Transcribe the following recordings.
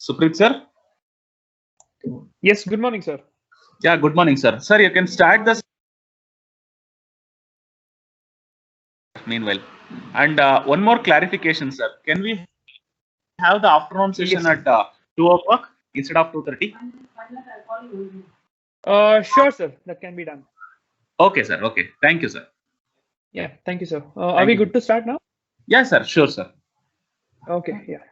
Supreet sir? Yes, good morning, sir. Yeah, good morning, sir. Sir, you can start the meanwhile. And one more clarification, sir. Can we have the afternoon session Yes. at 2 o'clock instead of 2:30? Sure, sir. That can be done. Okay, sir. Okay. Thank you, sir. Yeah, thank you, sir. Are Thank we you. good to start now? Yes, sir. Sure, sir. Okay, yeah.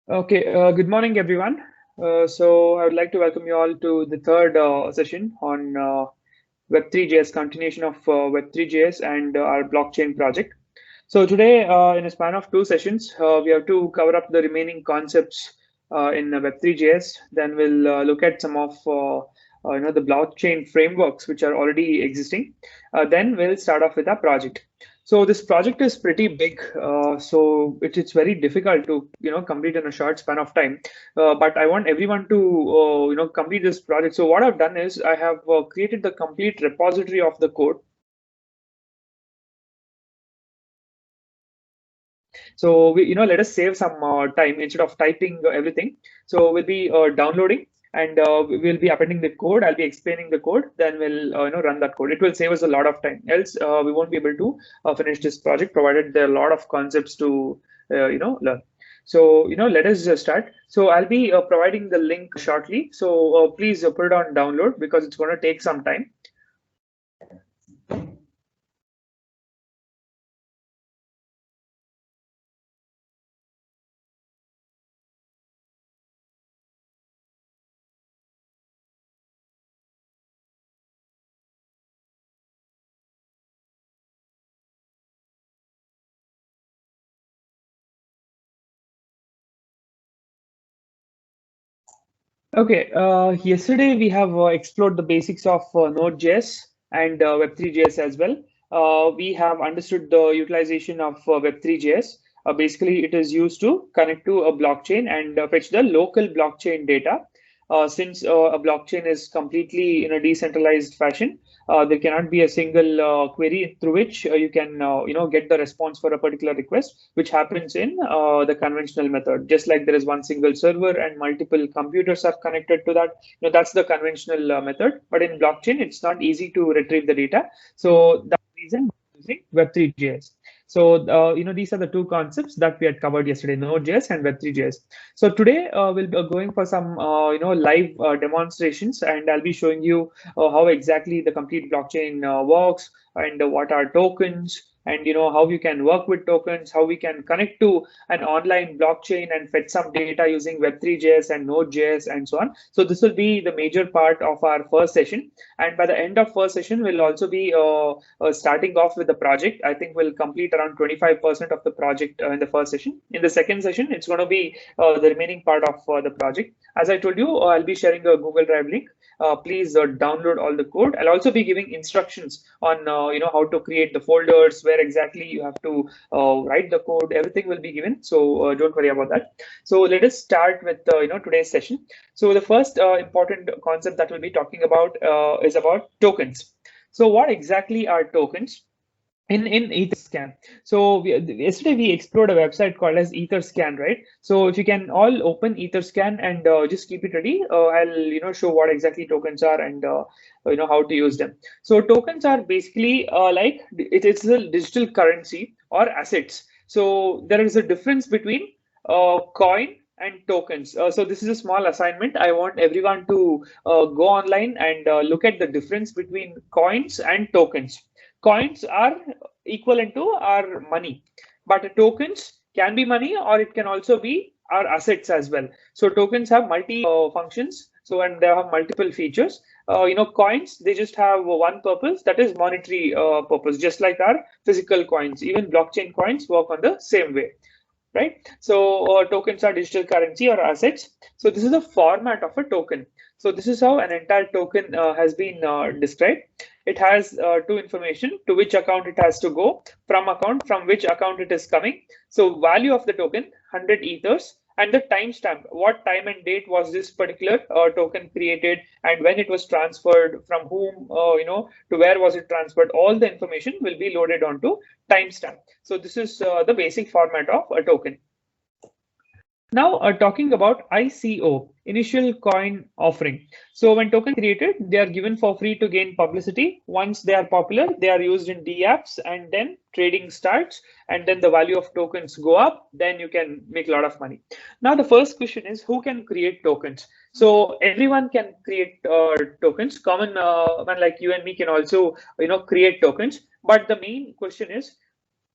Okay, good morning, everyone. So I would like to welcome you all to the third session on Web3.js, continuation of Web3.js and our blockchain project. So today, in a span of two sessions, we have to cover up the remaining concepts in Web3.js. Then we'll look at some of the blockchain frameworks which are already existing. Then we'll start off with our project. So this project is pretty big, so it's very difficult to complete in a short span of time. But I want everyone to complete this project. So what I've done is I have created the complete repository of the code. So let us save some time instead of typing everything. So we'll be downloading and we'll be appending the code. I'll be explaining the code. Then we'll run that code. It will save us a lot of time. Else we won't be able to finish this project, provided there are a lot of concepts to learn. So let us start. So I'll be providing the link shortly. So please put it on download because it's going to take some time. Okay, yesterday we have explored the basics of Node.js and Web3.js as well. We have understood the utilization of Web3.js. Basically, it is used to connect to a blockchain and fetch the local blockchain data. Since a blockchain is completely in a decentralized fashion, there cannot be a single query through which you can get the response for a particular request, which happens in the conventional method. Just like there is one single server and multiple computers are connected to that, that's the conventional method. But in blockchain, it's not easy to retrieve the data. So that's the reason we're using Web3.js. So these are the two concepts that we had covered yesterday: Node.js and Web3.js. So today we'll be going for some live demonstrations, and I'll be showing you how exactly the complete blockchain works, and what are tokens, and how you can work with tokens, how we can connect to an online blockchain and fetch some data using Web3.js and Node.js and so on. So this will be the major part of our first session, and by the end of first session we'll also be starting off with the project. I think we'll complete around 25% of the project in the first session. In the second session, it's going to be the remaining part of the project. As I told you, I'll be sharing a Google Drive link. Please download all the code. I'll also be giving instructions on how to create the folders, where exactly you have to write the code. Everything will be given, so don't worry about that. So let us start with today's session. So the first important concept that we'll be talking about is about tokens. So what exactly are tokens? In Etherscan. So yesterday we explored a website called as Etherscan, right? So if you can all open Etherscan and just keep it ready, I'll show what exactly tokens are and how to use them. So tokens are basically it's a digital currency or assets. So there is a difference between coin and tokens. So this is a small assignment. I want everyone to go online and look at the difference between coins and tokens. Coins are equivalent to our money, but tokens can be money or it can also be our assets as well. So tokens have multi functions, so and they have multiple features. Coins, they just have one purpose, that is monetary purpose, just like our physical coins. Even blockchain coins work on the same way. right? So tokens are digital currency or assets. So this is the format of a token. So this is how an entire token has been described. It has two information: to which account it has to go, from which account it is coming. So value of the token, 100 ethers, and the timestamp, what time and date was this particular token created, and when it was transferred, from whom, to where was it transferred. All the information will be loaded onto timestamp. So this is the basic format of a token. Now, talking about ICO, initial coin offering. So when token created, they are given for free to gain publicity. Once they are popular, they are used in dApps, and then trading starts, and then the value of tokens go up. Then you can make a lot of money. Now, the first question is, who can create tokens? So everyone can create tokens. Common man like you and me can also, create tokens. But the main question is,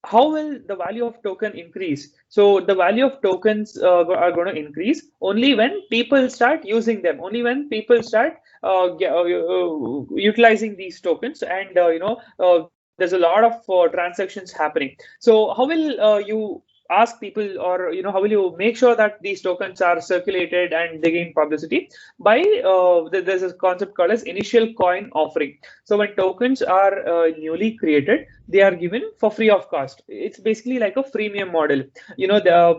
how will the value of token increase? So the value of tokens are going to increase only when people start using them, only when people start utilizing these tokens, and there's a lot of transactions happening. So how will you ask people, or how will you make sure that these tokens are circulated and they gain publicity? By there's a concept called as initial coin offering. So when tokens are newly created, they are given for free of cost. It's basically like a freemium model.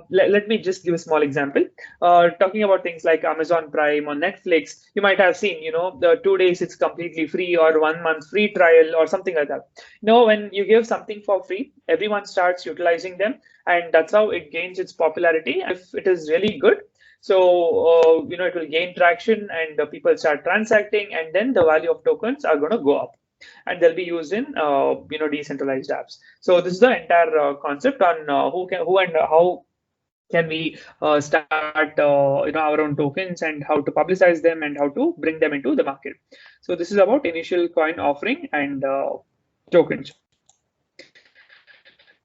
Let me just give a small example. Talking about things like Amazon Prime or Netflix, you might have seen, the 2 days it's completely free, or 1 month free trial, or something like that. When you give something for free, everyone starts utilizing them, and that's how it gains its popularity. If it is really good, so it will gain traction, and people start transacting, and then the value of tokens are going to go up, and they'll be used in decentralized apps. So this is the entire concept on who and how can we start our own tokens, and how to publicize them, and how to bring them into the market. So this is about initial coin offering and tokens.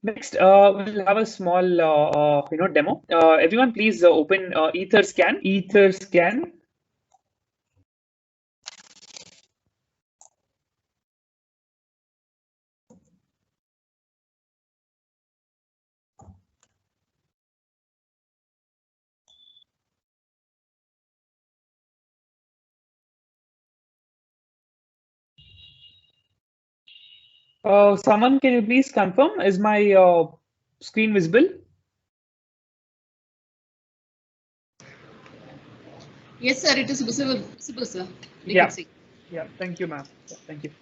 Next, we'll have a small demo. Everyone, please open Etherscan. Etherscan. Someone, can you please confirm? Is my screen visible? Yes, sir. It is visible, sir. We Yeah. can see. Yeah. Thank you, ma'am. Yeah, thank you.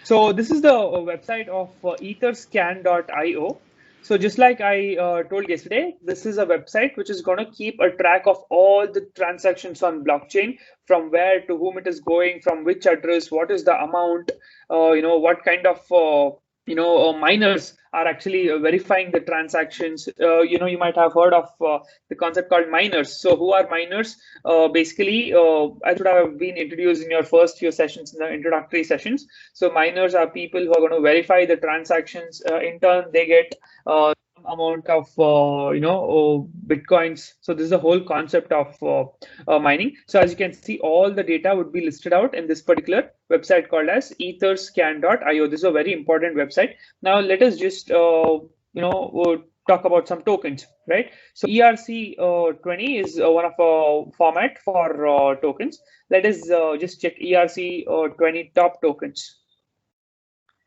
So this is the website of etherscan.io. So just like I told yesterday, this is a website which is going to keep a track of all the transactions on blockchain, from where to whom it is going, from which address, what is the amount, what kind of miners are actually verifying the transactions. You might have heard of the concept called miners. So who are miners? Basically, I should have been introduced in your first few sessions, in the introductory sessions. So miners are people who are going to verify the transactions. In turn, they get amount of bitcoins. So this is the whole concept of mining. So as you can see, all the data would be listed out in this particular website called as etherscan.io. This is a very important website. Now let us just talk about some tokens, right? So ERC20 is one of a format for tokens. Let us just check ERC20 top tokens.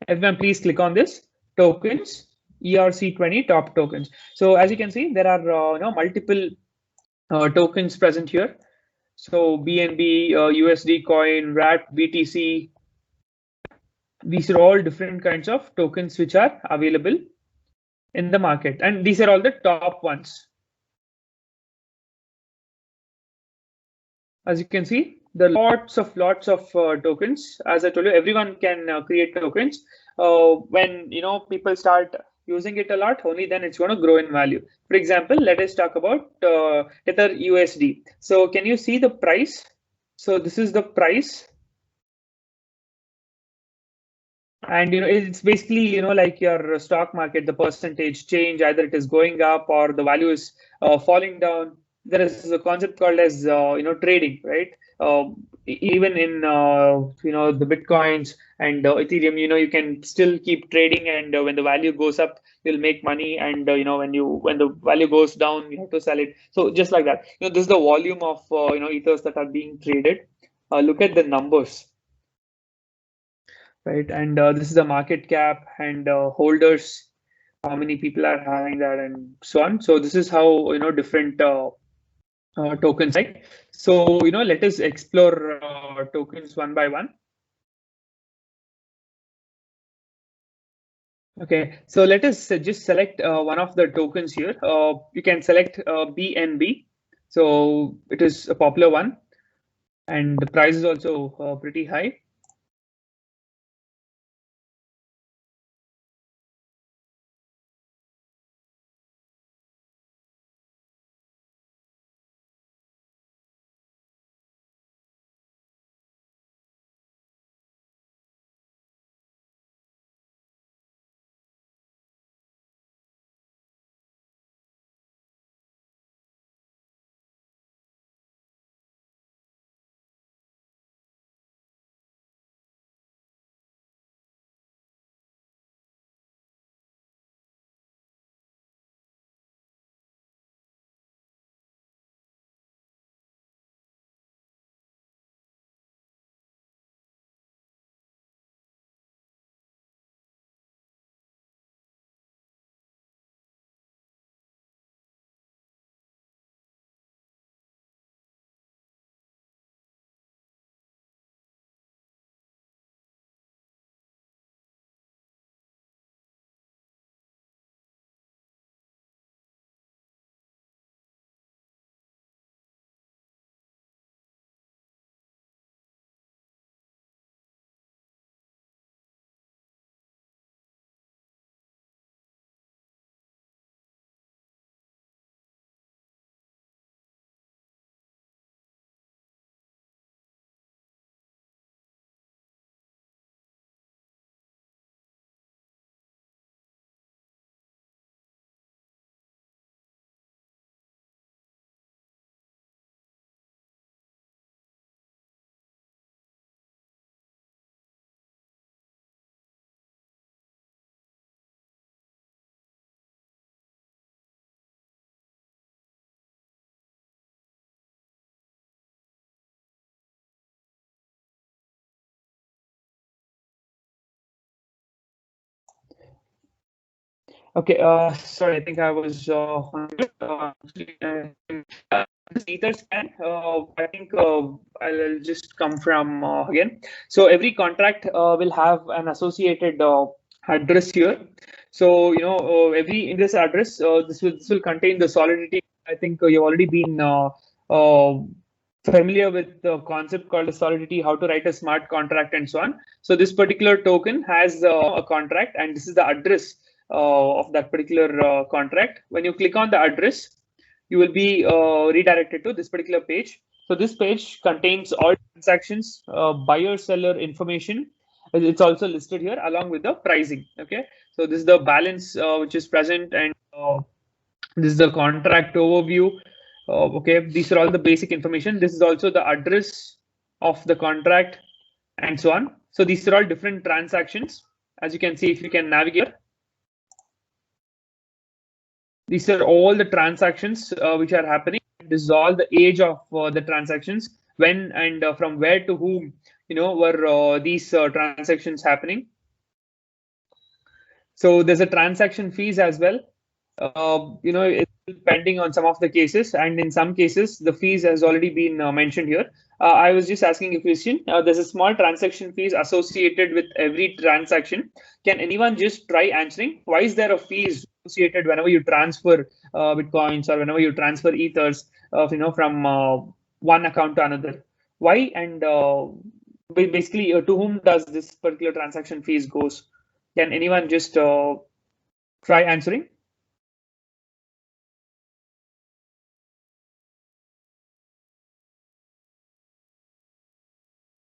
Everyone, please click on this tokens. ERC20 top tokens. So as you can see, there are multiple tokens present here. So BNB, USD coin, RAT, BTC. These are all different kinds of tokens which are available in the market, and these are all the top ones. As you can see, there are lots of tokens. As I told you, everyone can create tokens. When people start using it a lot, only then it's going to grow in value. For example, let us talk about Tether USD. So can you see the price? So this is the price. And it's basically like your stock market, the percentage change, either it is going up or the value is falling down. There is a concept called as trading, right? even in the Bitcoins and Ethereum, you can still keep trading, and when the value goes up, you'll make money, and when the value goes down, you have to sell it. So just like that, this is the volume of ethers that are being traded. Look at the numbers, right? And this is the market cap and holders, how many people are having that, and so on. So this is how different tokens, right? So let us explore tokens one by one. Okay, so let us just select one of the tokens here. You can select BNB. So it is a popular one, and the price is also pretty high. Okay, sorry, I think I was on mute. This ether scan, I think I'll just come from again. So every contract will have an associated address here. So every in this address, this will contain the solidity. I think you've already been familiar with the concept called a solidity, how to write a smart contract, and so on. So this particular token has a contract, and this is the address of that particular contract. When you click on the address, you will be redirected to this particular page. So this page contains all transactions, buyer seller information. It's also listed here along with the pricing. Okay, so this is the balance which is present, and this is the contract overview. Okay, these are all the basic information. This is also the address of the contract, and so on. So these are all different transactions. As you can see, if you can navigate, these are all the transactions which are happening. This is all the age of the transactions, when and from where to whom were these transactions happening. So there's a transaction fees as well. It's pending on some of the cases, and in some cases the fees has already been mentioned here. I was just asking a question. There's a small transaction fees associated with every transaction. Can anyone just try answering? Why is there a fees associated whenever you transfer bitcoins, or whenever you transfer ethers, from one account to another? Why, and basically to whom does this particular transaction fees goes? Can anyone just try answering?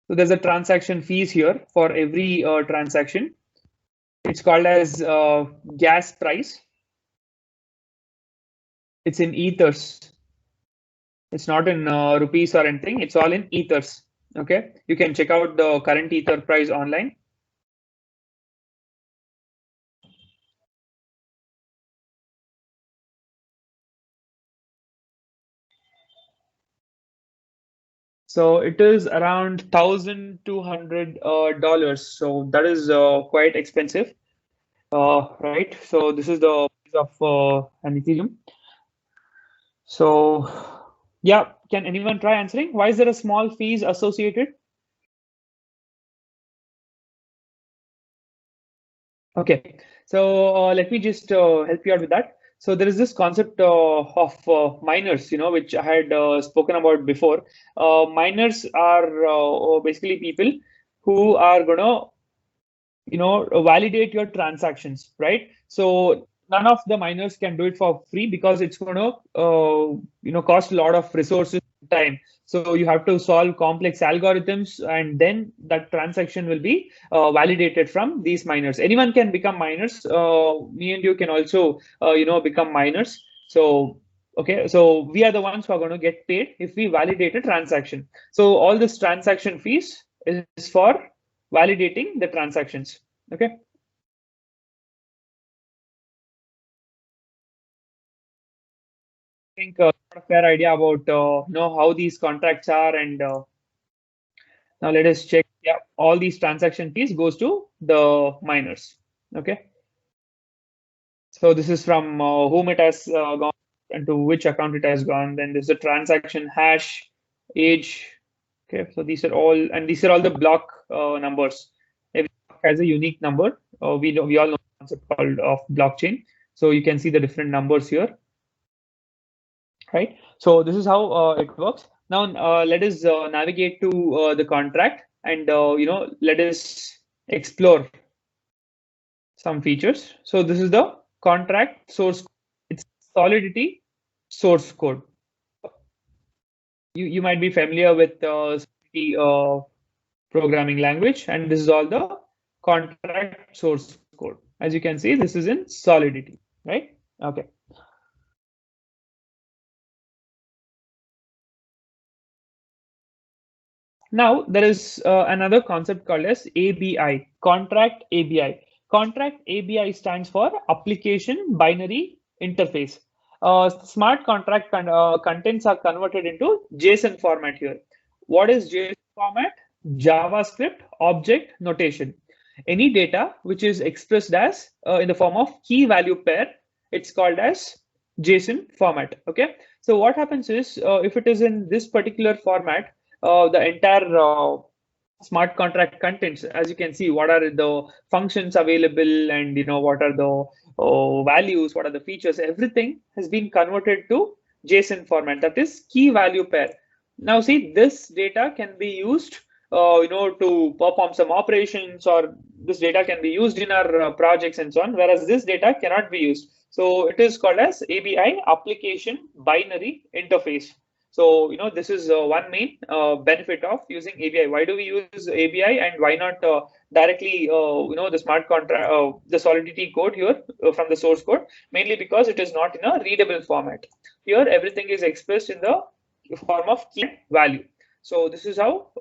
So there's a transaction fees here for every transaction. It's called as gas price. It's in ethers. It's not in rupees or anything. It's all in ethers. Okay, you can check out the current Ether price online. So it is around $1,200. So that is quite expensive, right? So this is the price of an Ethereum. So yeah, can anyone try answering? Why is there a small fees associated? Okay, so let me just help you out with that. So there is this concept of miners, which I had spoken about before. Miners are basically people who are gonna validate your transactions, right? So none of the miners can do it for free because it's going to cost a lot of resources and time. So you have to solve complex algorithms, and then that transaction will be validated from these miners. Anyone can become miners. Me and you can also become miners. So okay, so we are the ones who are going to get paid if we validate a transaction. So all this transaction fees is for validating the transactions. Okay. I think a fair idea about how these contracts are, and now let us check. Yeah, all these transaction fees goes to the miners. Okay. So this is from whom it has gone and to which account it has gone. Then there's the transaction hash, age. Okay, so these are all the block numbers. Every block has a unique number. We all know the concept called of blockchain. So you can see the different numbers here, right? So this is how it works. Now let us navigate to the contract, and let us explore some features. So this is the contract source. It's Solidity source code. You might be familiar with Solidity programming language, and this is all the contract source code. As you can see, this is in Solidity, right? Okay. Now there is another concept called as ABI, Contract ABI. Contract ABI stands for Application Binary Interface. Smart contract contents are converted into JSON format here. What is JSON format? JavaScript object notation. Any data which is expressed as in the form of key value pair, it's called as JSON format. Okay. So what happens is if it is in this particular format, the entire smart contract contents, as you can see, what are the functions available, and what are the values, what are the features, everything has been converted to JSON format, that is key value pair. Now see, this data can be used to perform some operations, or this data can be used in our projects and so on, whereas this data cannot be used. So it is called as ABI, Application Binary Interface. So, this is one main benefit of using ABI. Why do we use ABI, and why not directly, the smart contract, the Solidity code here from the source code? Mainly because it is not in a readable format. Here, everything is expressed in the form of key value. So this is how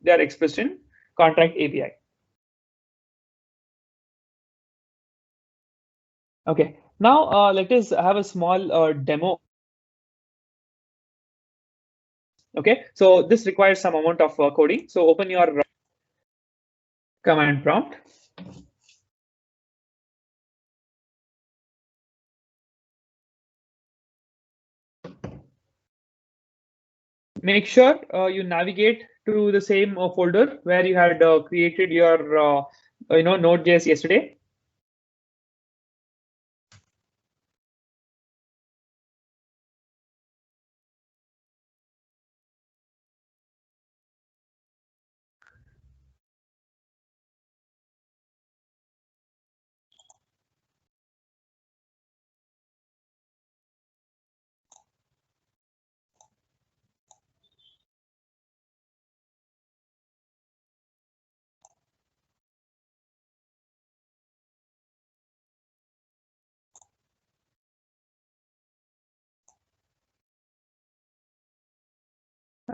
they are expressed in contract ABI. Okay. Now let us have a small demo. Okay, so this requires some amount of coding. So open your command prompt. Make sure you navigate to the same folder where you had created your Node.js yesterday.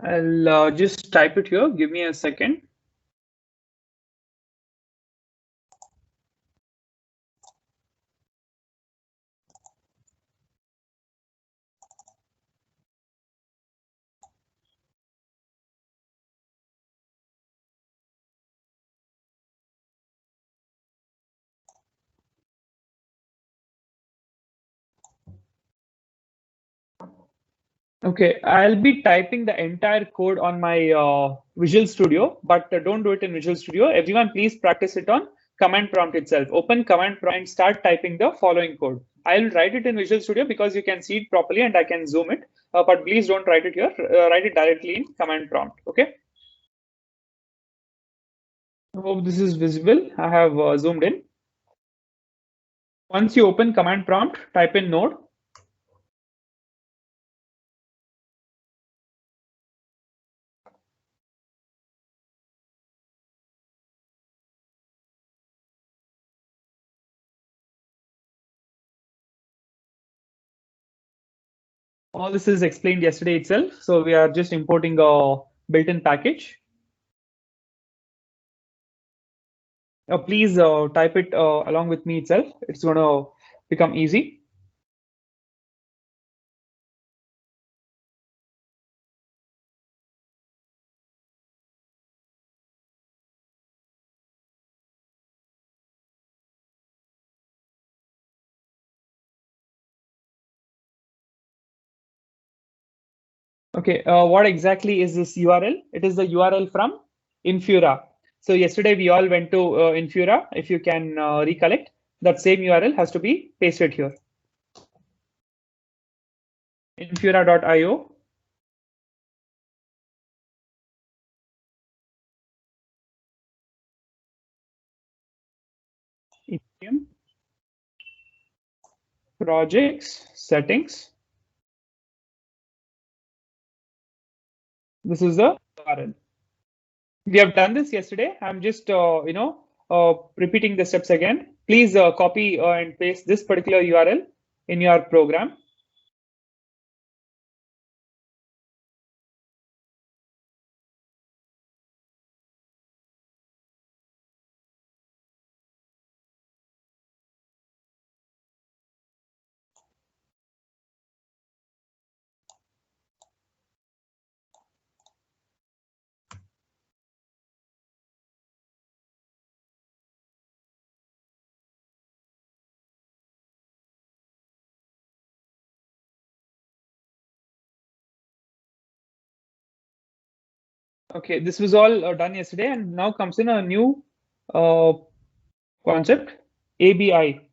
I'll just type it here. Give me a second. Okay, I'll be typing the entire code on my Visual Studio, but don't do it in Visual Studio. Everyone, please practice it on command prompt itself. Open command prompt and start typing the following code. I'll write it in Visual Studio because you can see it properly and I can zoom it. But please don't write it here. Write it directly in command prompt. Okay. I hope this is visible. I have zoomed in. Once you open command prompt, type in node. All this is explained yesterday itself. So we are just importing a built-in package. Please type it along with me itself. It's going to become easy. Okay, what exactly is this URL? It is the URL from Infura. So yesterday we all went to Infura. If you can recollect, that same URL has to be pasted here. Infura.io. Ethereum projects settings. This is the URL. We have done this yesterday. I'm just repeating the steps again. Please copy and paste this particular URL in your program. Okay, this was all done yesterday, and now comes in a new concept, ABI.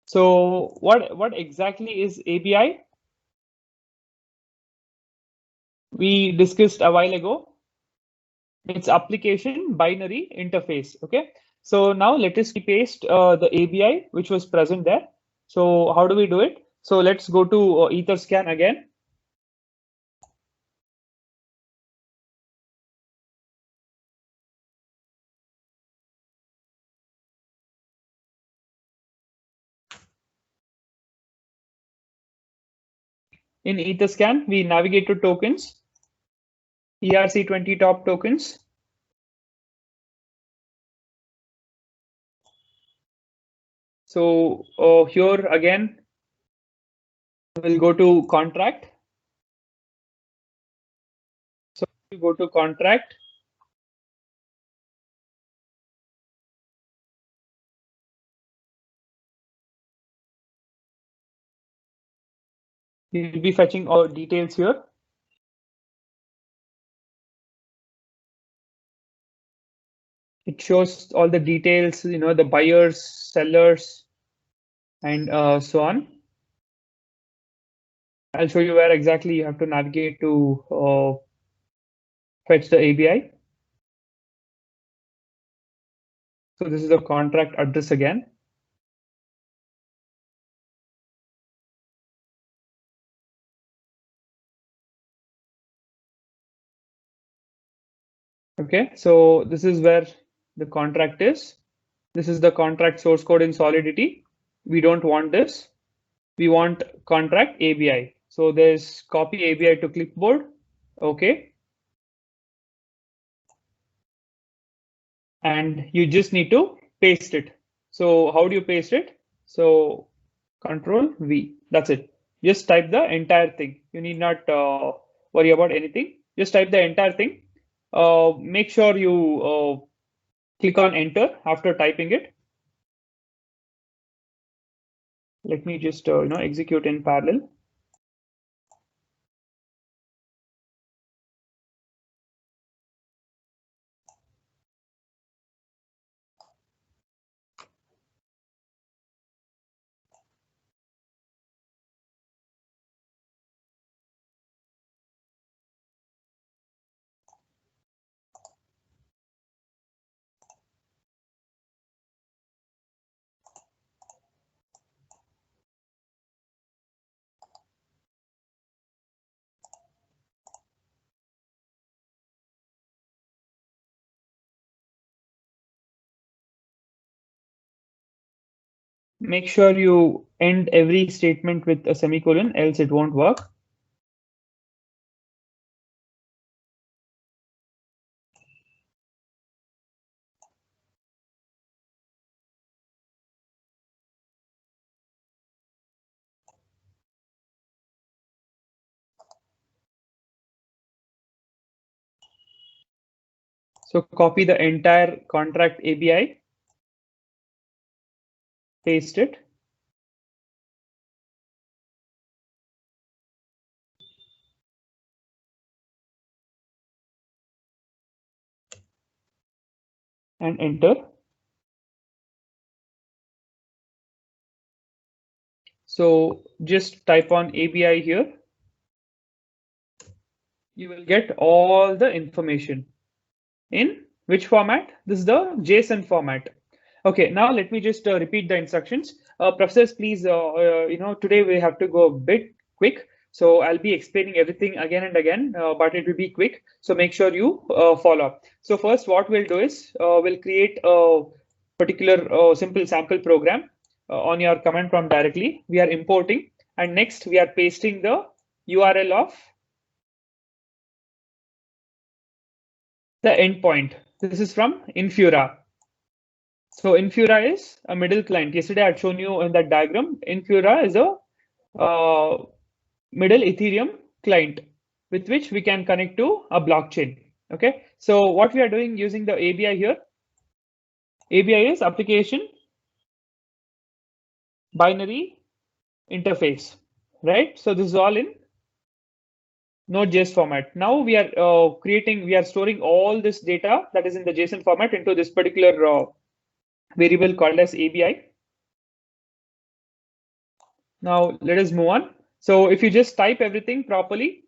So what exactly is ABI? We discussed a while ago. It's application binary interface. Okay, so now let us paste the ABI which was present there. So how do we do it? So let's go to Etherscan again. In Etherscan, we navigate to tokens, ERC20 top tokens. So here again, we'll go to contract. So we go to contract. We'll be fetching all details here. It shows all the details, the buyers, sellers, and so on. I'll show you where exactly you have to navigate to fetch the ABI. So this is the contract address again. Okay, so this is where the contract is. This is the contract source code in Solidity. We don't want this. We want contract ABI. So there's copy ABI to clipboard. Okay. and you just need to paste it. So how do you paste it? So Control V, that's it. Just type the entire thing. You need not worry about anything. Just type the entire thing. Make sure you click on enter after typing it. Let me just execute in parallel. Make sure you end every statement with a semicolon, else it won't work. So copy the entire contract ABI, paste it. And enter. So just type on ABI here. You will get all the information in which format? This is the JSON format. Okay, now let me just repeat the instructions. Professors, please, today we have to go a bit quick. So I'll be explaining everything again and again, but it will be quick. So make sure you follow up. So first, what we'll do is we'll create a particular simple sample program on your command prompt directly. We are importing, and next we are pasting the URL of the endpoint. This is from Infura. So Infura is a middle client. Yesterday I had shown you in that diagram. Infura is a middle Ethereum client with which we can connect to a blockchain. Okay. So what we are doing using the ABI here, ABI is application binary interface, right? So this is all in Node.js format. Now we are storing all this data that is in the JSON format into this particular variable called as ABI. Now let us move on. So if you just type everything properly,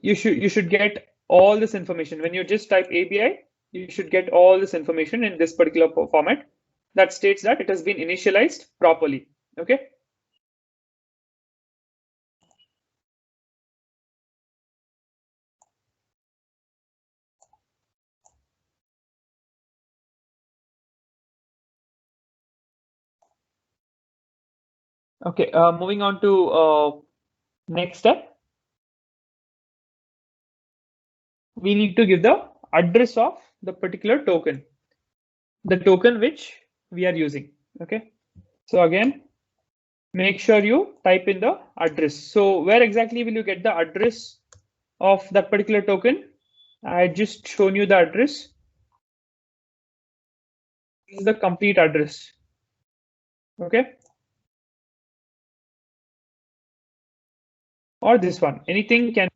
you should get all this information. When you just type ABI, you should get all this information in this particular format that states that it has been initialized properly. Okay. Okay, moving on to next step. We need to give the address of the particular token, the token which we are using. Okay, so again, make sure you type in the address. So where exactly will you get the address of that particular token? I just shown you the address. This is the complete address. Okay. Or this one, anything can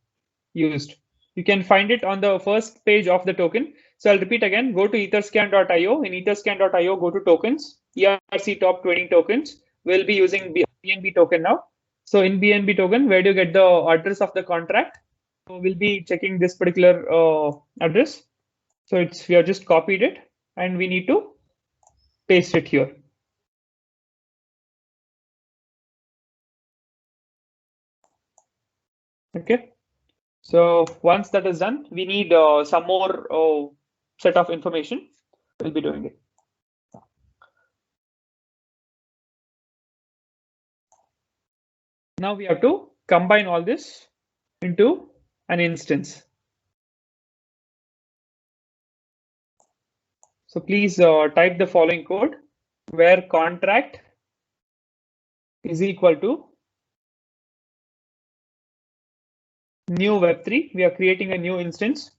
be used. You can find it on the first page of the token. So I'll repeat again, go to etherscan.io. In etherscan.io, go to tokens, ERC top 20 tokens. We'll be using BNB token now. So in BNB token, where do you get the address of the contract? So we'll be checking this particular address. So we have just copied it and we need to paste it here. Okay. So once that is done, we need some more set of information. We'll be doing it. Now we have to combine all this into an instance. So please type the following code where contract is equal to new web3. We are creating a new instance,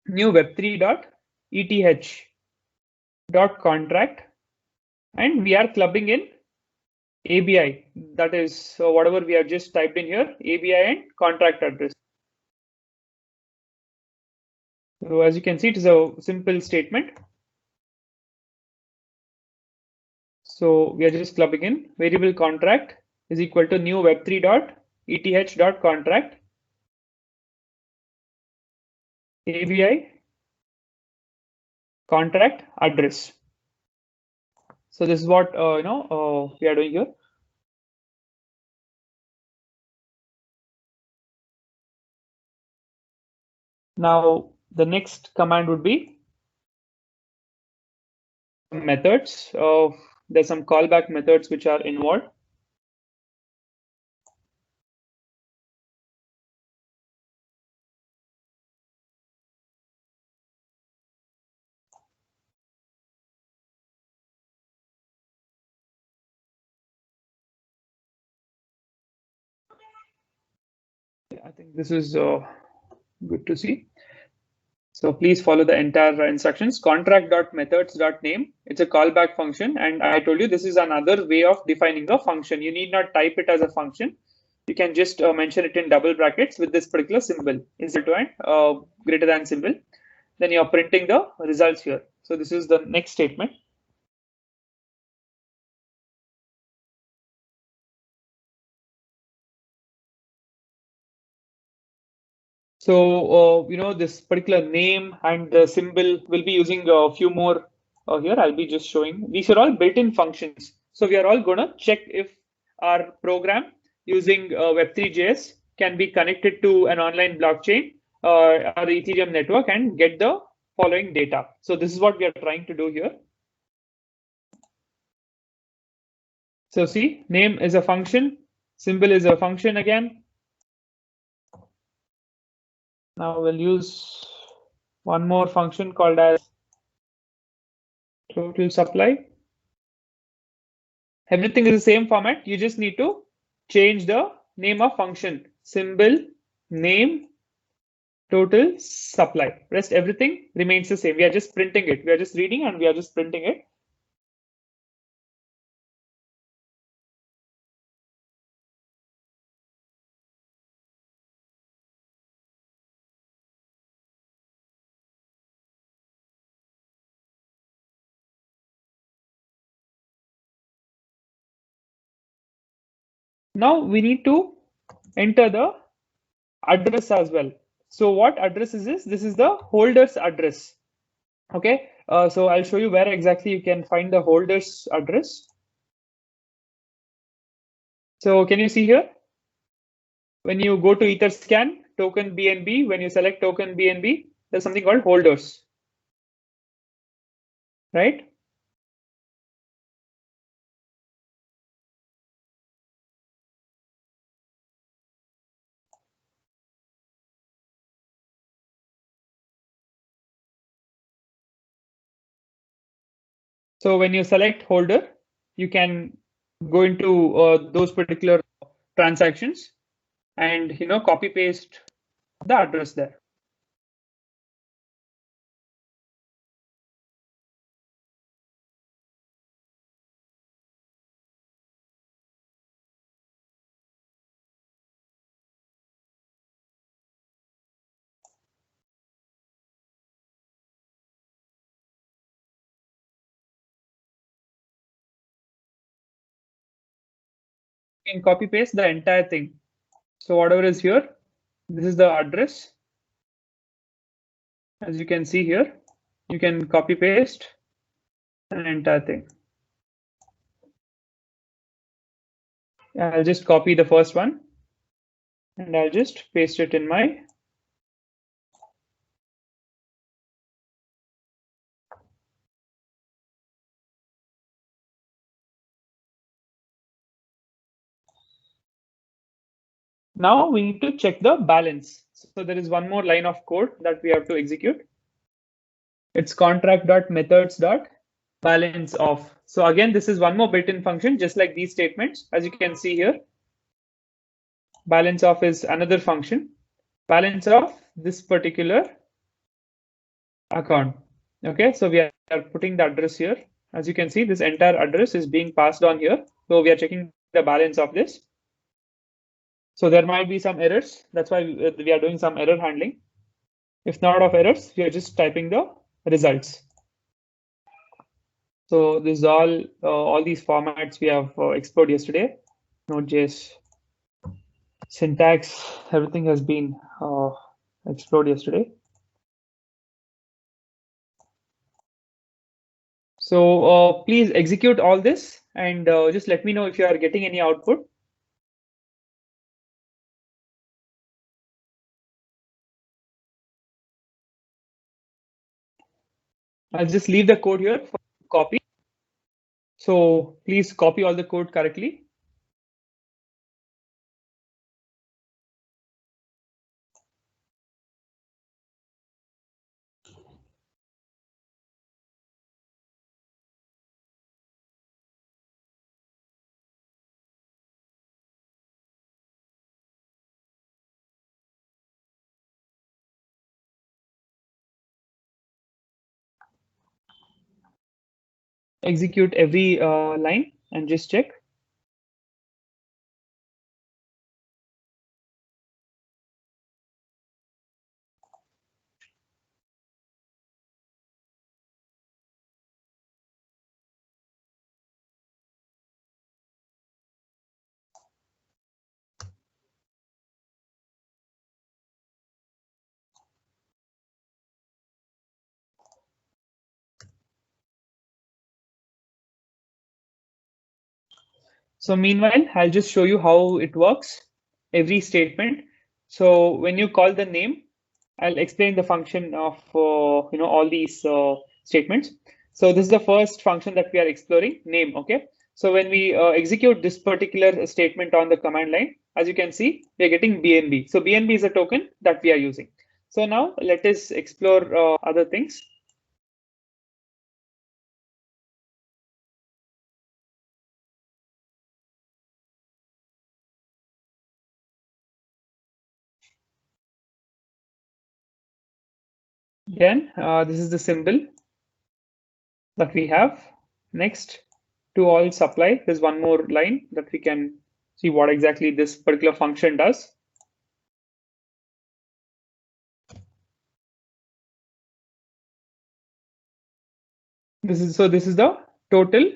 new web3.eth.contract, and we are clubbing in ABI. That is whatever we have just typed in here, ABI and contract address. So as you can see, it is a simple statement. So we are just clubbing in variable contract is equal to new web3.eth.contract ABI contract address. So this is what we are doing here. Now the next command would be methods. There's some callback methods which are involved. I think this is good to see. So please follow the entire instructions. Contract.methods.name. It's a callback function, and I told you this is another way of defining a function. You need not type it as a function. You can just mention it in double brackets with this particular symbol, instead to and greater than symbol. Then you're printing the results here. So this is the next statement. So this particular name and the symbol will be using a few more here. I'll be just showing. These are all built-in functions. So we are all going to check if our program using Web3.js can be connected to an online blockchain or the Ethereum network and get the following data. So this is what we are trying to do here. So see, name is a function, symbol is a function again. Now we'll use one more function called as total supply. Everything is the same format. You just need to change the name of function, symbol, name, total supply. Rest everything remains the same. We are just printing it. We are just reading and we are just printing it. Now we need to enter the address as well. So what address is this? This is the holder's address. Okay, so I'll show you where exactly you can find the holder's address. So can you see here? When you go to Etherscan, token BNB, when you select token BNB, there's something called holders, right? So when you select holder, you can go into those particular transactions and copy paste the address there. You can copy paste the entire thing. So whatever is here, this is the address. As you can see here, you can copy paste an entire thing. I'll just copy the first one and I'll just paste it in my Now we need to check the balance. So there is one more line of code that we have to execute. It's contract.methods.balance of. So again, this is one more built-in function, just like these statements. As you can see here, balance of is another function. Balance of this particular account. Okay, so we are putting the address here. As you can see, this entire address is being passed on here. So we are checking the balance of this. So there might be some errors. That's why we are doing some error handling. If not of errors, we are just typing the results. So this is all these formats we have explored yesterday. Node.js syntax, everything has been explored yesterday. So please execute all this and just let me know if you are getting any output. I'll just leave the code here for copy. So please copy all the code correctly. Execute every line and just check. So meanwhile, I'll just show you how it works, every statement. So when you call the name, I'll explain the function of all these statements. So this is the first function that we are exploring, name. Okay. So when we execute this particular statement on the command line, as you can see, we are getting BNB. So BNB is a token that we are using. So now let us explore other things. Then this is the symbol that we have. Next, to all supply, there's one more line that we can see what exactly this particular function does. This is the total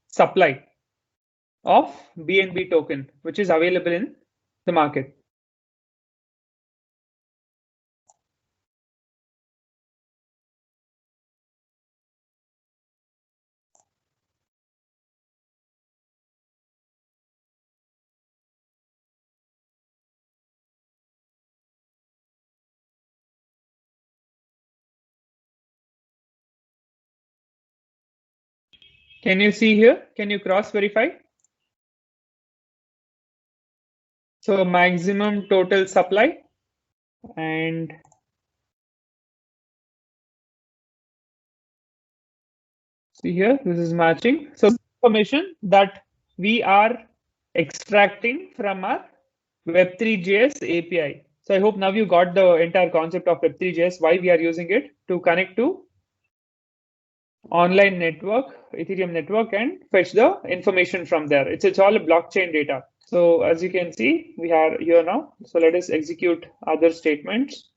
supply of BNB token, which is available in the market. Can you see here? Can you cross verify? So maximum total supply, and see here, this is matching. So information that we are extracting from our Web3.js API. So I hope now you got the entire concept of Web3.js, why we are using it to connect to online network, Ethereum network, and fetch the information from there. It's all a blockchain data. So as you can see, we are here now. So let us execute other statements.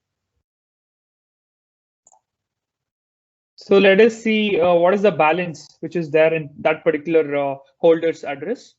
So let us see what is the balance which is there in that particular holder's address.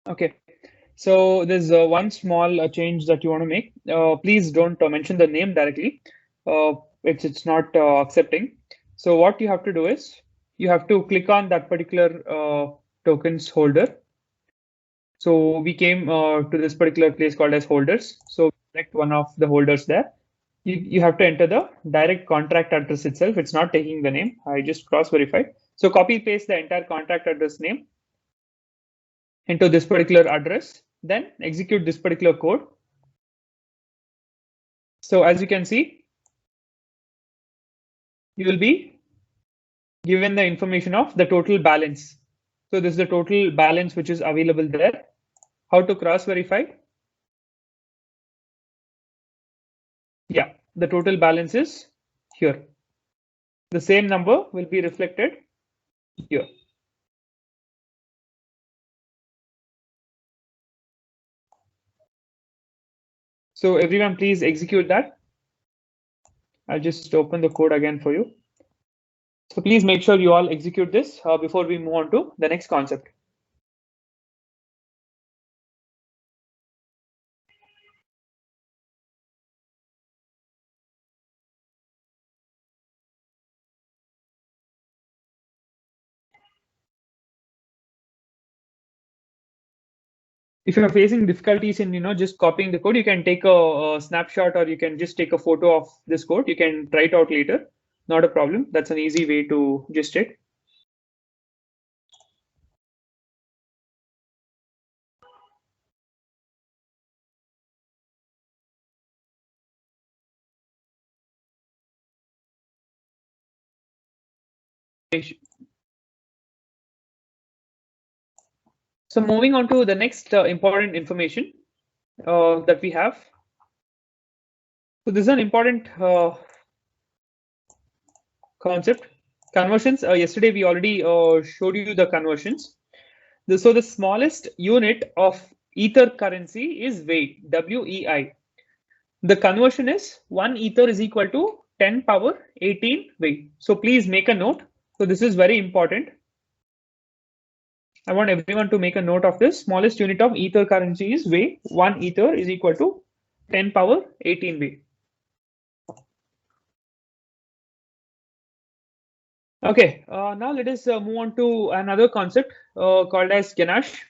Okay. So there's one small change that you want to make. Please don't mention the name directly. It's not accepting. So what you have to do is you have to click on that particular tokens holder. So we came to this particular place called as holders. So select one of the holders there. You have to enter the direct contract address itself. It's not taking the name. I just cross verified. So copy paste the entire contract address name into this particular address, then execute this particular code. So as you can see, you will be given the information of the total balance. So this is the total balance which is available there. How to cross verify? Yeah, the total balance is here. The same number will be reflected here. So everyone please execute that. I'll just open the code again for you. So please make sure you all execute this before we move on to the next concept. If you're facing difficulties in just copying the code, you can take a snapshot, or you can just take a photo of this code. You can try it out later. Not a problem. That's an easy way to gist it. So moving on to the next important information that we have. So this is an important concept. Conversions. Yesterday we already showed you the conversions. So the smallest unit of Ether currency is WEI, WEI. The conversion is 1 Ether is equal to 10 power 18 WEI. So please make a note. So this is very important. I want everyone to make a note of this. Smallest unit of Ether currency is WEI. 1 Ether is equal to 10 power 18 WEI. Okay, now let us move on to another concept called as Ganache.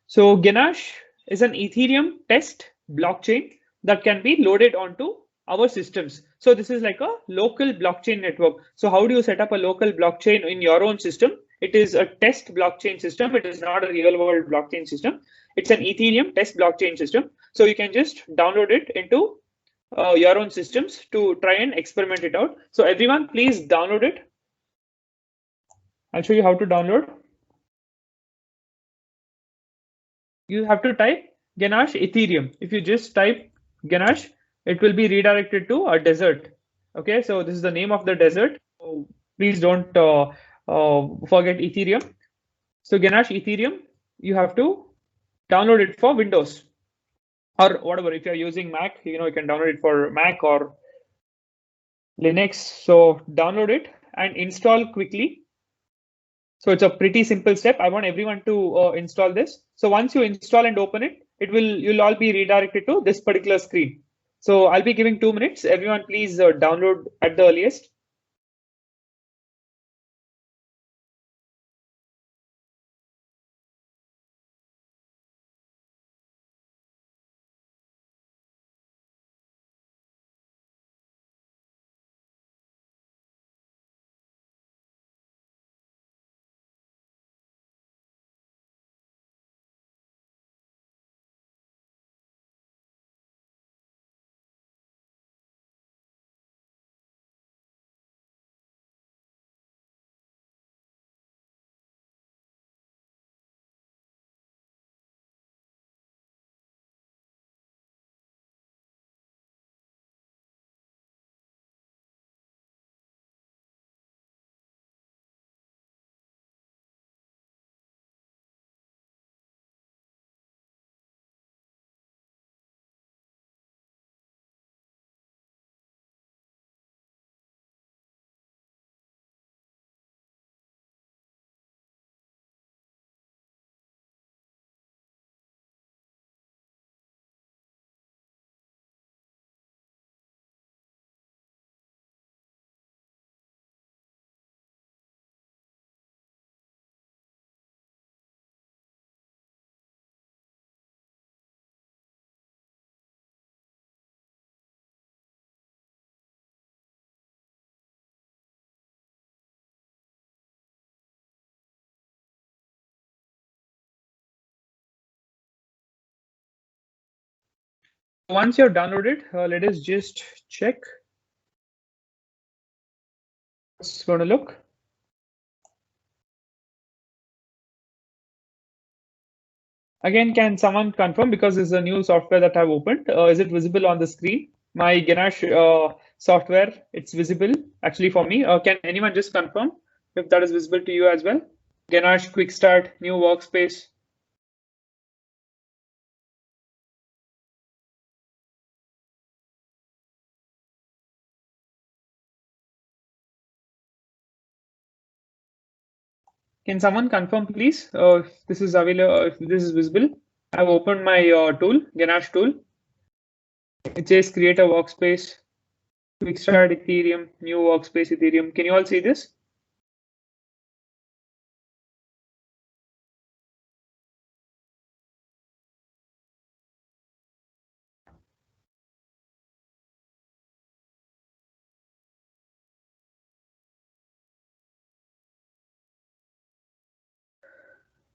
So Ganache is an Ethereum test blockchain that can be loaded onto our systems. So this is like a local blockchain network. So how do you set up a local blockchain in your own system? It is a test blockchain system. It is not a real world blockchain system. It's an Ethereum test blockchain system. So you can just download it into your own systems to try and experiment it out. So everyone, please download it. I'll show you how to download. You have to type Ganache Ethereum. If you just type Ganache, it will be redirected to a desert. Okay, so this is the name of the desert. So please don't forget Ethereum. So Ganache Ethereum, you have to download it for Windows or whatever. If you're using Mac, you can download it for Mac or Linux. So download it and install quickly. So it's a pretty simple step. I want everyone to install this. So once you install and open it, you'll all be redirected to this particular screen. So I'll be giving 2 minutes. Everyone please download at the earliest. once you're downloaded, let us just check. It's going to look. Again, can someone confirm, because this is a new software that I've opened? Is it visible on the screen? My Ganache software, it's visible actually for me. Can anyone just confirm if that is visible to you as well? Ganache Quick Start, new workspace. Can someone confirm, please, if this is available, if this is visible? I've opened my tool, Ganache tool. It says create a workspace, Quick Start Ethereum, new workspace Ethereum. Can you all see this?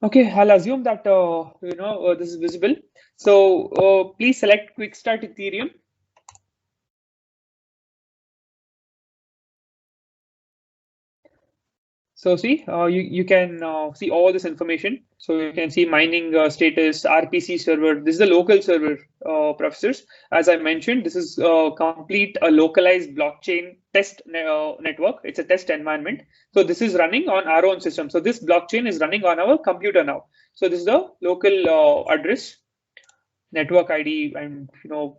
Okay, I'll assume that this is visible. So please select Quick Start Ethereum. So see, you can see all this information. So you can see mining status, RPC server. This is a local server, professors. As I mentioned, this is complete a localized blockchain test network. It's a test environment. So this is running on our own system. So this blockchain is running on our computer now. So this is the local address, network ID, and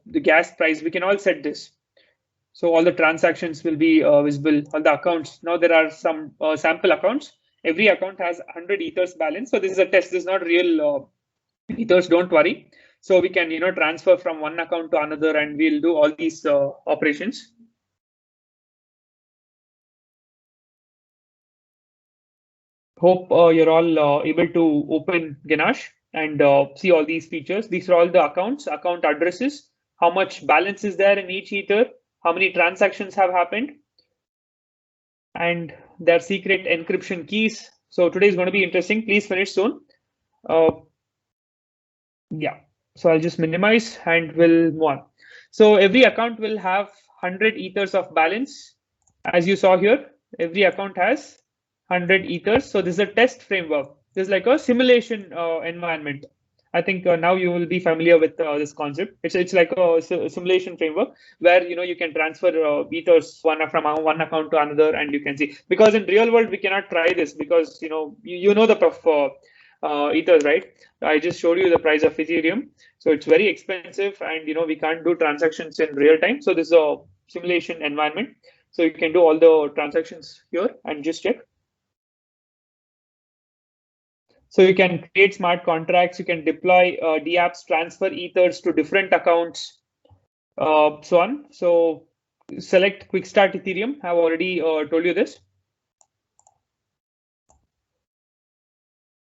the gas price. We can all set this. So all the transactions will be visible on the accounts. Now there are some sample accounts. Every account has 100 ethers balance. So this is a test. This is not real ethers. Don't worry. So we can transfer from one account to another, and we'll do all these operations. Hope you're all able to open Ganache and see all these features. These are all the accounts, account addresses, how much balance is there in each ether, how many transactions have happened, and their secret encryption keys. So today is going to be interesting. Please finish soon. Yeah, so I'll just minimize and we'll move on. So every account will have 100 ethers of balance. As you saw here, every account has 100 ethers. So this is a test framework. This is like a simulation environment. I think now you will be familiar with this concept. It's like a simulation framework where you can transfer ethers from one account to another, and you can see, because in real world we cannot try this because you know the ethers, right? I just showed you the price of Ethereum, so it's very expensive, and we can't do transactions in real time. So this is a simulation environment. So you can do all the transactions here and just check. So you can create smart contracts, you can deploy dApps, transfer ethers to different accounts, so on. So select Quick Start Ethereum. I've already told you this.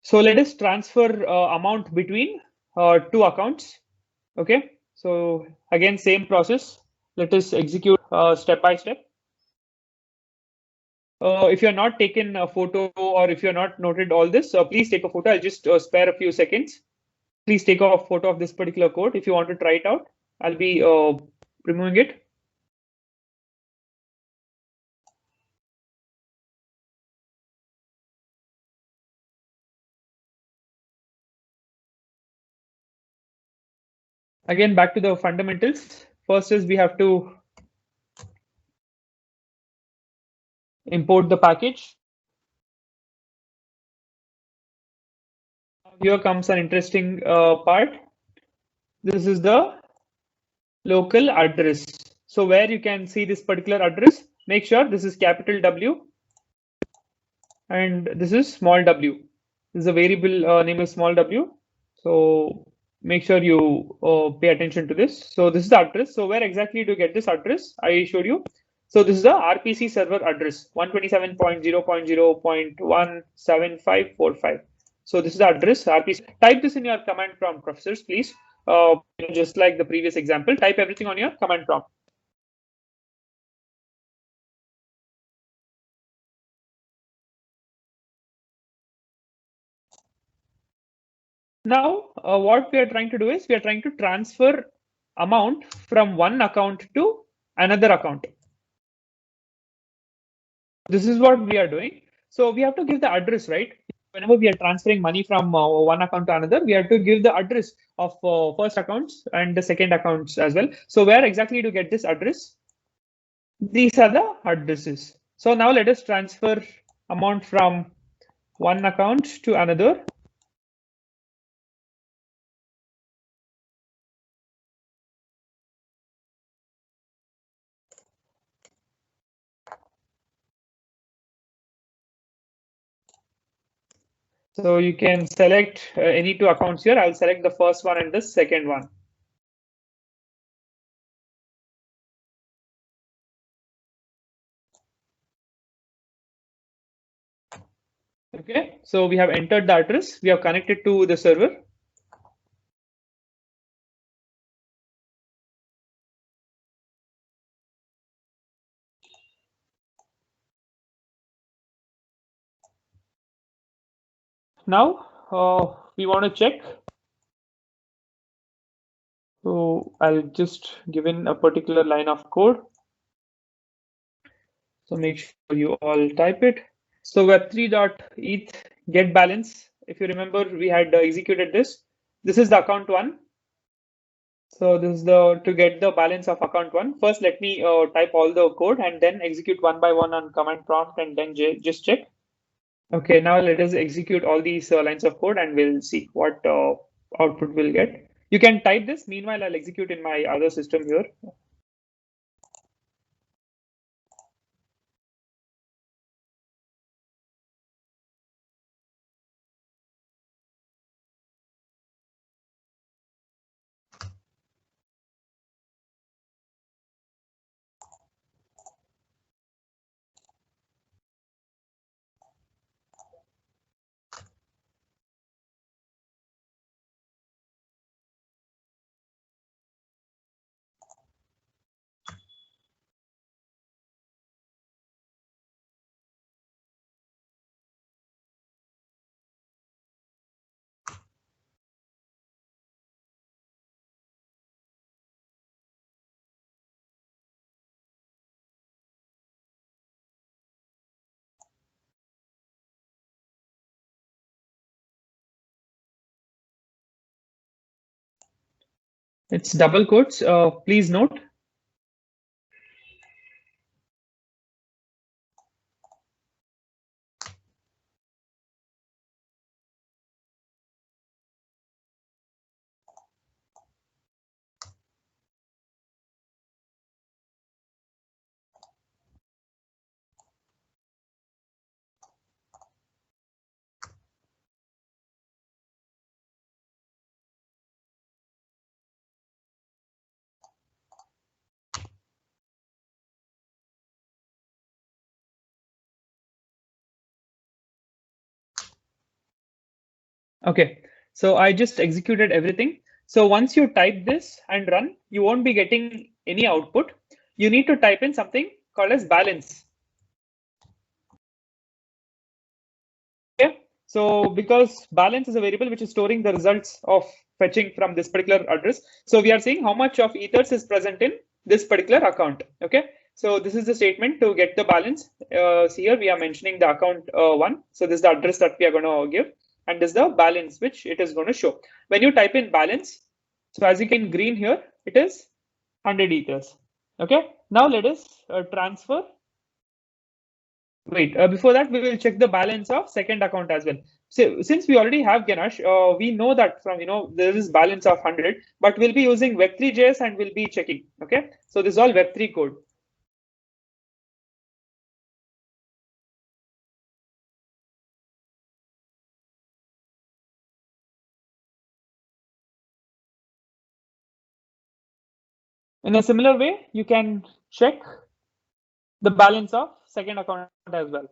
So let us transfer amount between two accounts. Okay. So again, same process. Let us execute step by step. If you're not taken a photo, or if you're not noted all this, please take a photo. I'll just spare a few seconds. Please take a photo of this particular code if you want to try it out. I'll be removing it. Again, back to the fundamentals. First is we have to import the package. Here comes an interesting part. This is the local address. So where you can see this particular address, make sure this is capital W and this is small w. This is a variable name is small w. So make sure you pay attention to this. So this is the address. So where exactly do you get this address? I showed you. So this is the RPC server address 127.0.0.17545. So this is the address RPC. Type this in your command prompt, professors, please. Just like the previous example, type everything on your command prompt. Now, what we are trying to do is we are trying to transfer amount from one account to another account. This is what we are doing. So we have to give the address, right? Whenever we are transferring money from one account to another, we have to give the address of first accounts and the second accounts as well. So where exactly to get this address? These are the addresses. So now let us transfer amount from one account to another. So you can select any two accounts here. I'll select the first one and the second one. Okay, so we have entered the address. We have connected to the server. Now we want to check. So I'll just give in a particular line of code. So make sure you all type it. So web3.eth get balance. If you remember, we had executed this. This is the account one. So this is the to get the balance of account one. First, let me type all the code and then execute one by one on command prompt and then just check. Okay, now let us execute all these lines of code and we'll see what output we'll get. You can type this. Meanwhile, I'll execute in my other system here. It's double quotes. Please note. Okay, so I just executed everything. So once you type this and run, you won't be getting any output. You need to type in something called as balance. Okay, so because balance is a variable which is storing the results of fetching from this particular address. So we are seeing how much of ethers is present in this particular account. Okay, so this is the statement to get the balance. See here we are mentioning the account one. So this is the address that we are going to give. And this is the balance which it is going to show. When you type in balance, so as you can green here, it is 100 ethers. Okay, now let us transfer. Wait, before that, we will check the balance of second account as well. So since we already have Ganesh, we know that from, there is balance of 100, but we'll be using Web3.js and we'll be checking. Okay, so this is all Web3 code. In a similar way, you can check the balance of second account as well.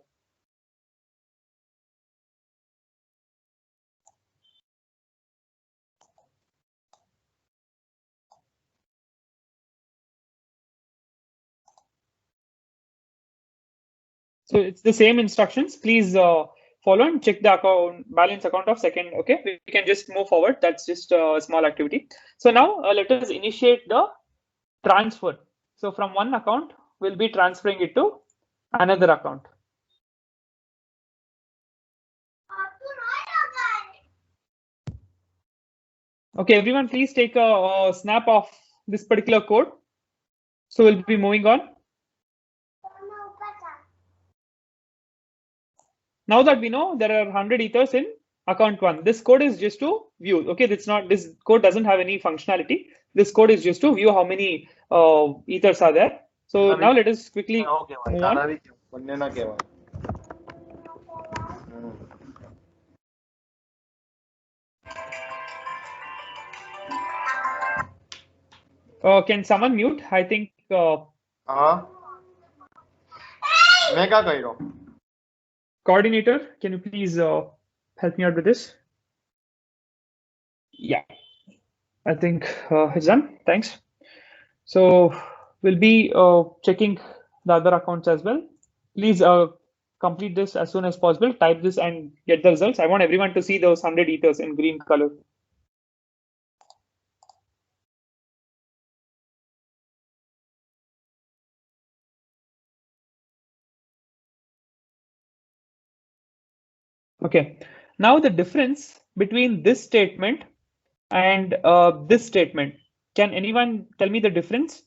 So it's the same instructions. Please follow and check the balance account of second. Okay, we can just move forward. That's just a small activity. So now let us initiate the transfer. So from one account, we'll be transferring it to another account. Okay, everyone, please take a snap of this particular code. So we'll be moving on. Now that we know there are 100 ethers in account one, this code is just to view. Okay, this code doesn't have any functionality. This code is just to view how many ethers are there. So now let us quickly move on. Can someone mute? I think. Coordinator, can you please help me out with this? Yeah, I think it's done. Thanks. So we'll be checking the other accounts as well. Please complete this as soon as possible. Type this and get the results. I want everyone to see those 100 ethers in green color. Okay, now the difference between this statement and this statement. Can anyone tell me the difference?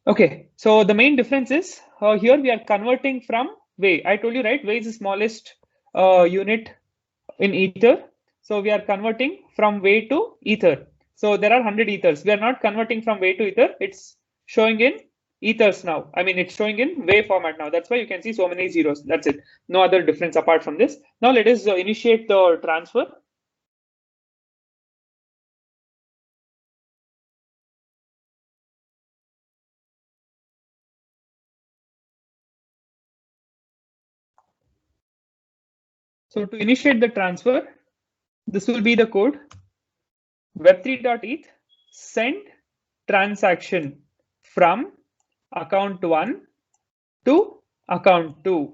Okay, so the main difference is here we are converting from Wei. I told you, right? Wei is the smallest unit in ether. So we are converting from Wei to ether. So there are 100 ethers. We are not converting from Wei to ether. It's showing in ethers now. I mean, it's showing in Wei format now. That's why you can see so many zeros. That's it. No other difference apart from this. Now let us initiate the transfer. So to initiate the transfer, this will be the code web3.eth send transaction from account 1 to account 2.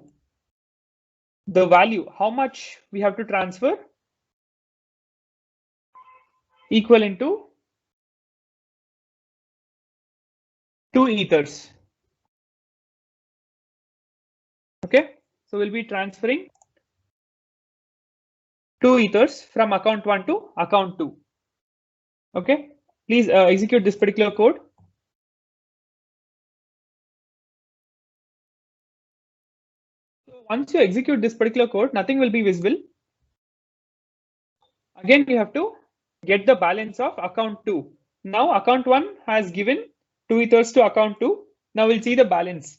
The value, how much we have to transfer, equal into 2 ethers. Okay, so we'll be transferring 2 ethers from account 1 to account 2. Okay, please execute this particular code. So once you execute this particular code, nothing will be visible. Again, you have to get the balance of account 2. Now account 1 has given 2 ethers to account 2. Now we'll see the balance.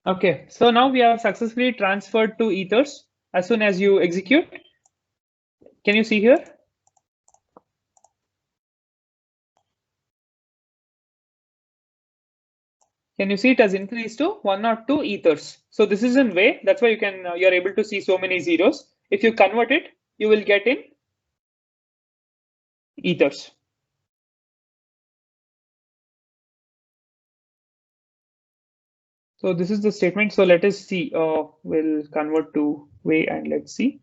Okay, so now we have successfully transferred to ethers as soon as you execute. Can you see here? Can you see it has increased to 102 ethers? So this is in way. That's why you can you're able to see so many zeros. If you convert it, you will get in ethers. So this is the statement. So let us see. We'll convert to way and let's see.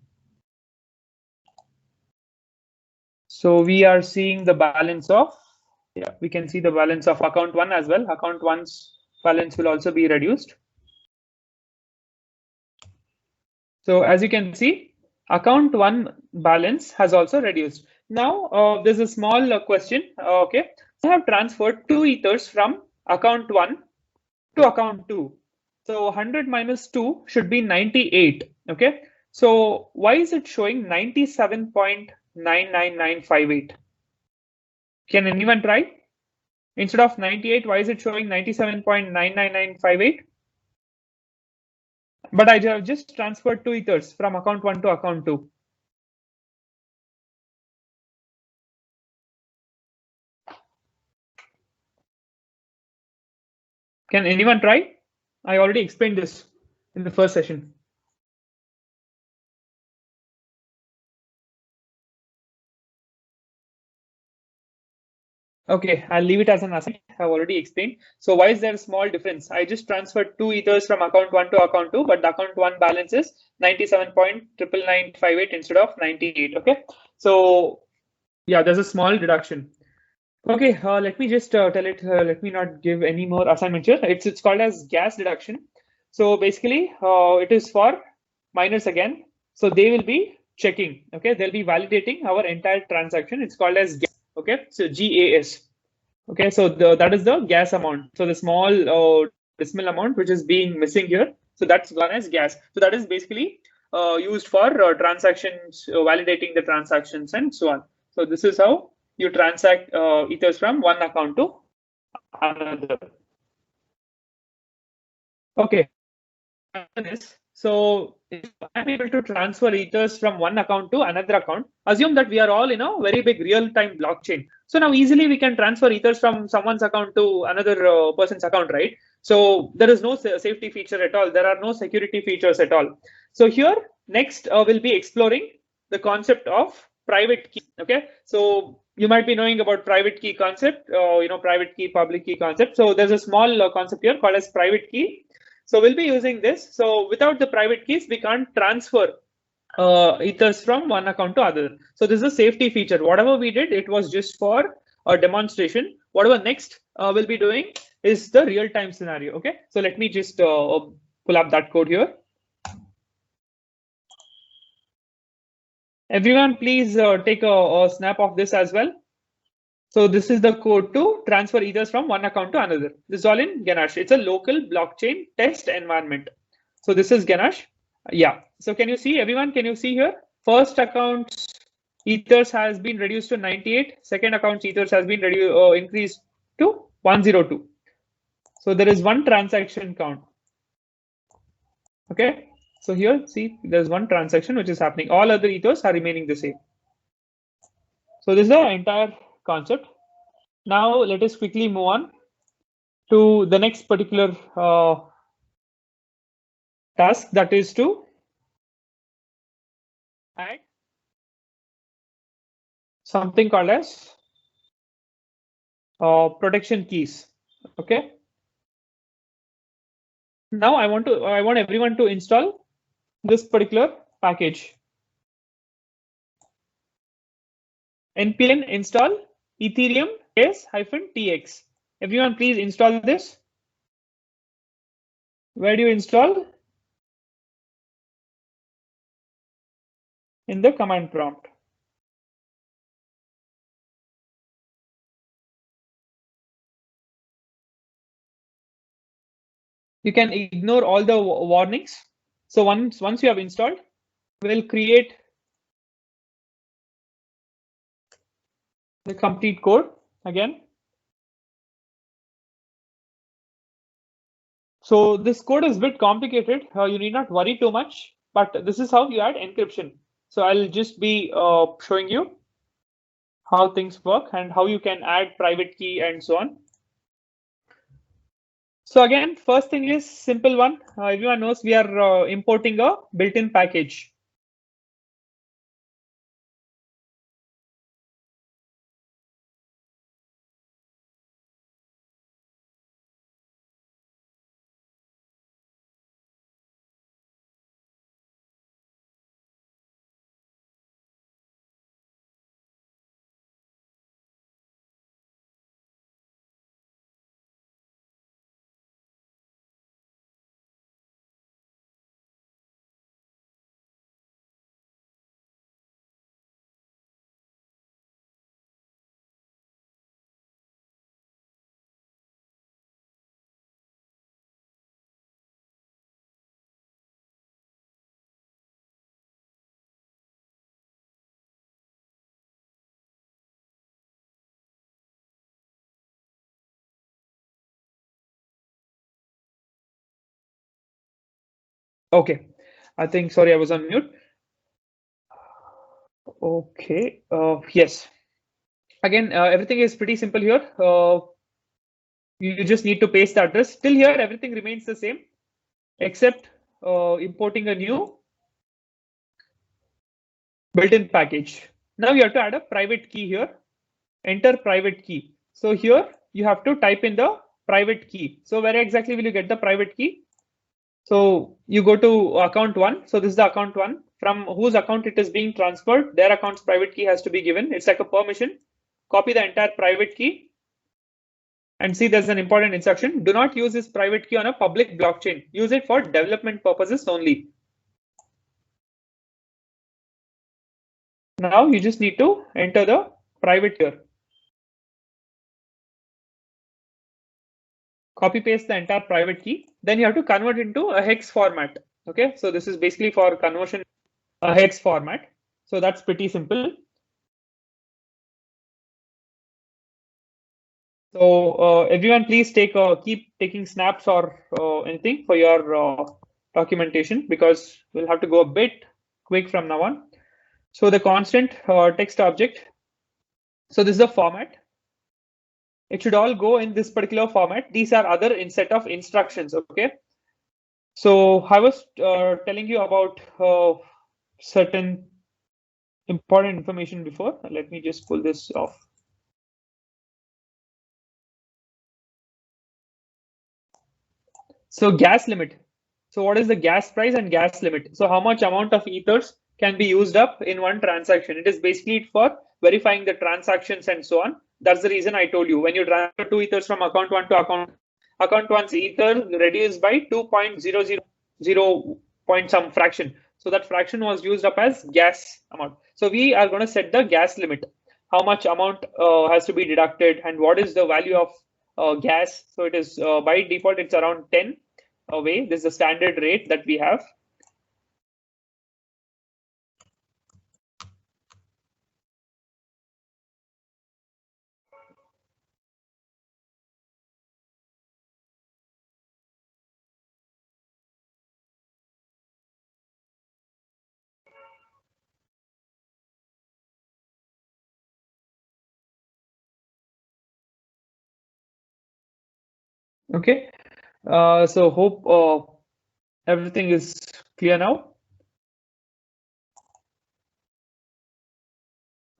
So we are seeing the balance of, yeah, we can see the balance of account one as well. Account one's balance will also be reduced. So as you can see, account one balance has also reduced. Now there's a small question. Okay, I have transferred 2 ethers from account one to account two. So 100 minus 2 should be 98. Okay, so why is it showing 97.99958? Can anyone try? Instead of 98, why is it showing 97.99958? But I have just transferred 2 ethers from account 1 to account 2. Can anyone try? I already explained this in the first session. Okay, I'll leave it as an assignment. I've already explained. So why is there a small difference? I just transferred 2 ethers from account 1 to account 2, but the account 1 balance is 97.99958 instead of 98. Okay, so yeah, there's a small reduction. Okay, let me just tell it. Let me not give any more assignment here. It's called as gas deduction. So basically, it is for miners again. So they will be checking. Okay, they'll be validating our entire transaction. It's called as gas. Okay, so GAS. Okay, so that is the gas amount. So the small decimal amount which is being missing here. So that's gone as gas. So that is basically used for transactions, validating the transactions and so on. So this is how you transact ethers from one account to another. Okay. So if I'm able to transfer ethers from one account to another account, assume that we are all in a very big real-time blockchain. So now easily we can transfer ethers from someone's account to another person's account, right? So there is no safety feature at all. There are no security features at all. So here next we'll be exploring the concept of private key. Okay, so you might be knowing about private key concept, private key, public key concept. So there's a small concept here called as private key. So we'll be using this. So without the private keys, we can't transfer ethers from one account to other. So this is a safety feature. Whatever we did, it was just for a demonstration. Whatever next we'll be doing is the real-time scenario. Okay, so let me just pull up that code here. Everyone, please take a snap of this as well. So this is the code to transfer ethers from one account to another. This is all in Ganache. It's a local blockchain test environment. So this is Ganache. Yeah. So can you see, everyone? Can you see here? First account's ethers has been reduced to 98. Second account's ethers has been increased to 102. So there is one transaction count. Okay. So here, see, there's one transaction which is happening. All other ethers are remaining the same. So this is the entire concept. Now let us quickly move on to the next particular task, that is to add something called as protection keys. Okay. Now I want everyone to install this particular package. npm install ethereum -tx. Everyone, please install this. Where do you install? In the command prompt. You can ignore all the warnings. So once you have installed, we'll create the complete code again. So this code is a bit complicated. You need not worry too much, but this is how you add encryption. So I'll just be showing you how things work and how you can add private key and so on. So again, first thing is simple one. Everyone knows we are importing a built-in package. Okay, I think, sorry, I was on mute. Okay, yes. Again, everything is pretty simple here. You just need to paste the address. Till here, everything remains the same, except importing a new built-in package. Now you have to add a private key here. Enter private key. So here you have to type in the private key. So where exactly will you get the private key? So you go to account one. So this is the account one, from whose account it is being transferred. Their account's private key has to be given. It's like a permission. Copy the entire private key. And see, there's an important instruction. Do not use this private key on a public blockchain. Use it for development purposes only. Now you just need to enter the private here. Copy paste the entire private key. Then you have to convert into a hex format. Okay, so this is basically for conversion a hex format. So that's pretty simple. So everyone, please keep taking snaps or anything for your documentation, because we'll have to go a bit quick from now on. So the constant text object. So this is the format. It should all go in this particular format. These are other set of instructions. Okay. So I was telling you about certain important information before. Let me just pull this off. So gas limit. So what is the gas price and gas limit? So how much amount of ethers can be used up in one transaction? It is basically for verifying the transactions and so on. That's the reason I told you, when you transfer 2 ethers from account 1 to account 1's ether reduced by 2.000 point some fraction. So that fraction was used up as gas amount. So we are going to set the gas limit. How much amount has to be deducted and what is the value of gas? So it is by default, it's around 10 away. This is the standard rate that we have. Okay, so hope everything is clear now.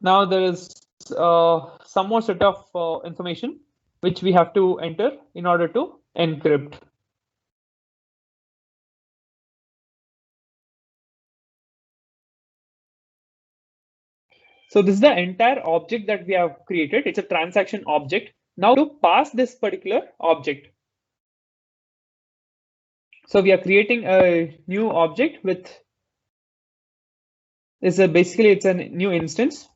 Now there is some more set of information which we have to enter in order to encrypt. So this is the entire object that we have created. It's a transaction object. Now to pass this particular object. So we are creating a new object with basically it's a new instance.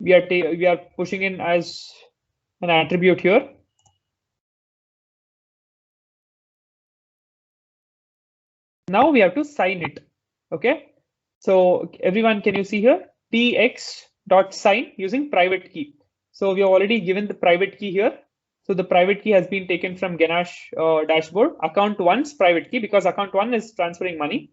We are pushing in as an attribute here. Now we have to sign it. Okay. So everyone, can you see here? tx.sign using private key. So we have already given the private key here. So the private key has been taken from Ganache dashboard, account 1's private key, because account 1 is transferring money.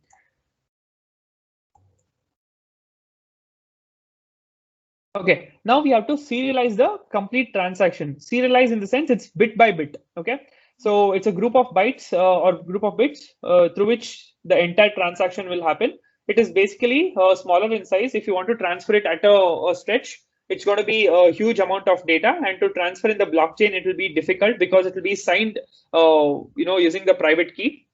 Okay, now we have to serialize the complete transaction. Serialize in the sense it's bit by bit. Okay, so it's a group of bytes or group of bits through which the entire transaction will happen. It is basically smaller in size. If you want to transfer it at a stretch, it's going to be a huge amount of data, and to transfer in the blockchain, it will be difficult because it will be signed, using the private key.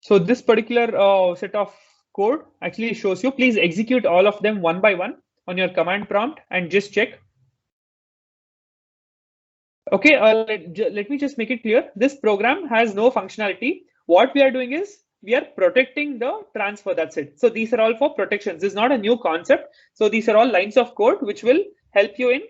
So this particular set of code actually shows you. Please execute all of them one by one on your command prompt and just check. Okay, let me just make it clear. This program has no functionality. What we are doing is we are protecting the transfer. That's it. So these are all for protections. This is not a new concept. So these are all lines of code which will help you in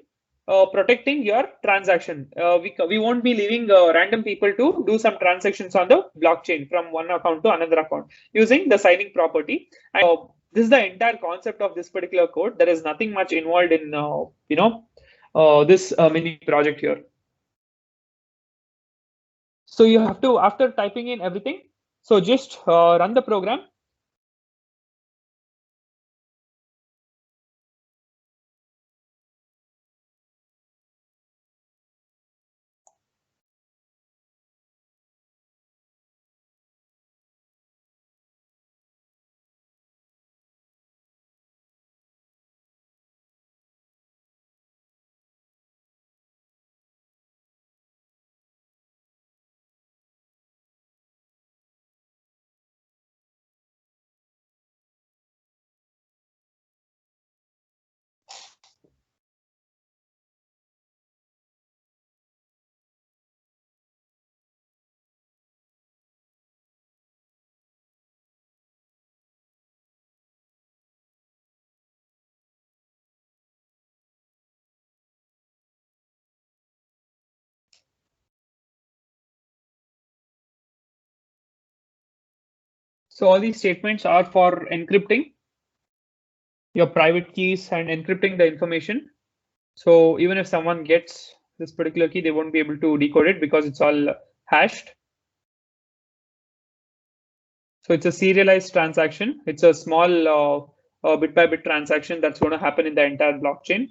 protecting your transaction. We won't be leaving random people to do some transactions on the blockchain from one account to another account using the signing property. And this is the entire concept of this particular code. There is nothing much involved in this mini project here. So you have to, after typing in everything, so just run the program. So all these statements are for encrypting your private keys and encrypting the information. So even if someone gets this particular key, they won't be able to decode it because it's all hashed. So it's a serialized transaction. It's a small bit by bit transaction that's going to happen in the entire blockchain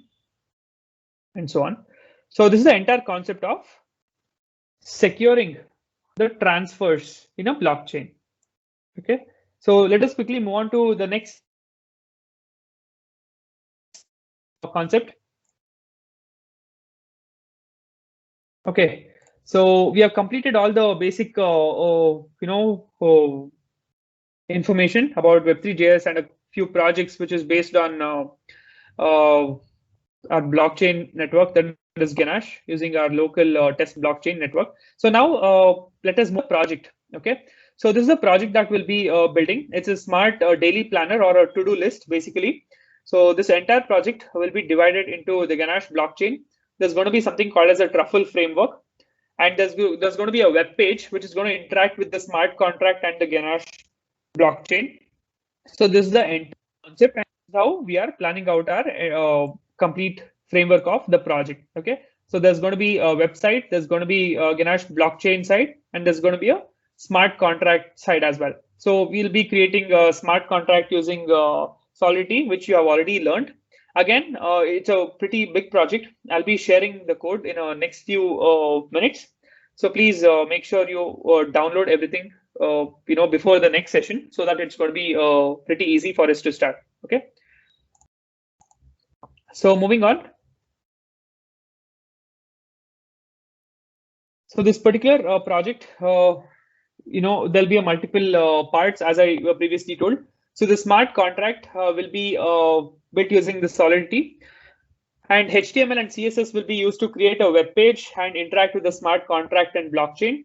and so on. So this is the entire concept of securing the transfers in a blockchain. Okay, so let us quickly move on to the next concept. Okay, so we have completed all the basic, information about Web3.js and a few projects which is based on our blockchain network, that is Ganache, using our local test blockchain network. So now let us move to project. Okay, so this is a project that we'll be building. It's a smart daily planner or a to-do list, basically. So this entire project will be divided into the Ganache blockchain. There's going to be something called as a truffle framework, and there's going to be a web page which is going to interact with the smart contract and the Ganache blockchain. So this is the end concept and how we are planning out our complete framework of the project. Okay, so there's going to be a website, there's going to be a Ganache blockchain side, and there's going to be a smart contract side as well. So we'll be creating a smart contract using Solidity, which you have already learned. Again, it's a pretty big project. I'll be sharing the code in our next few minutes. So please make sure you download everything before the next session, so that it's going to be pretty easy for us to start. Okay. So moving on. So this particular project, there'll be a multiple parts, as I previously told. So the smart contract will be built using the Solidity, and HTML and CSS will be used to create a web page and interact with the smart contract and blockchain.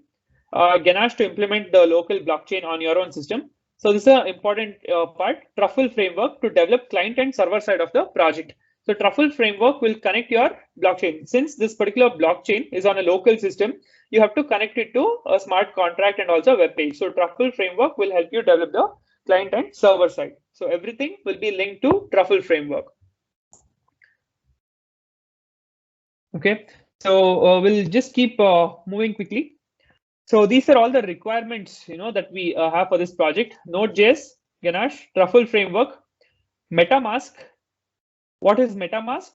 Ganache to implement the local blockchain on your own system. So this is an important part. Truffle framework to develop client and server side of the project. So Truffle framework will connect your blockchain. Since this particular blockchain is on a local system, you have to connect it to a smart contract and also a web page. So Truffle framework will help you develop the client and server side. So everything will be linked to Truffle framework. Okay, so we'll just keep moving quickly. So these are all the requirements, that we have for this project: Node.js, Ganache, Truffle framework, MetaMask. What is MetaMask?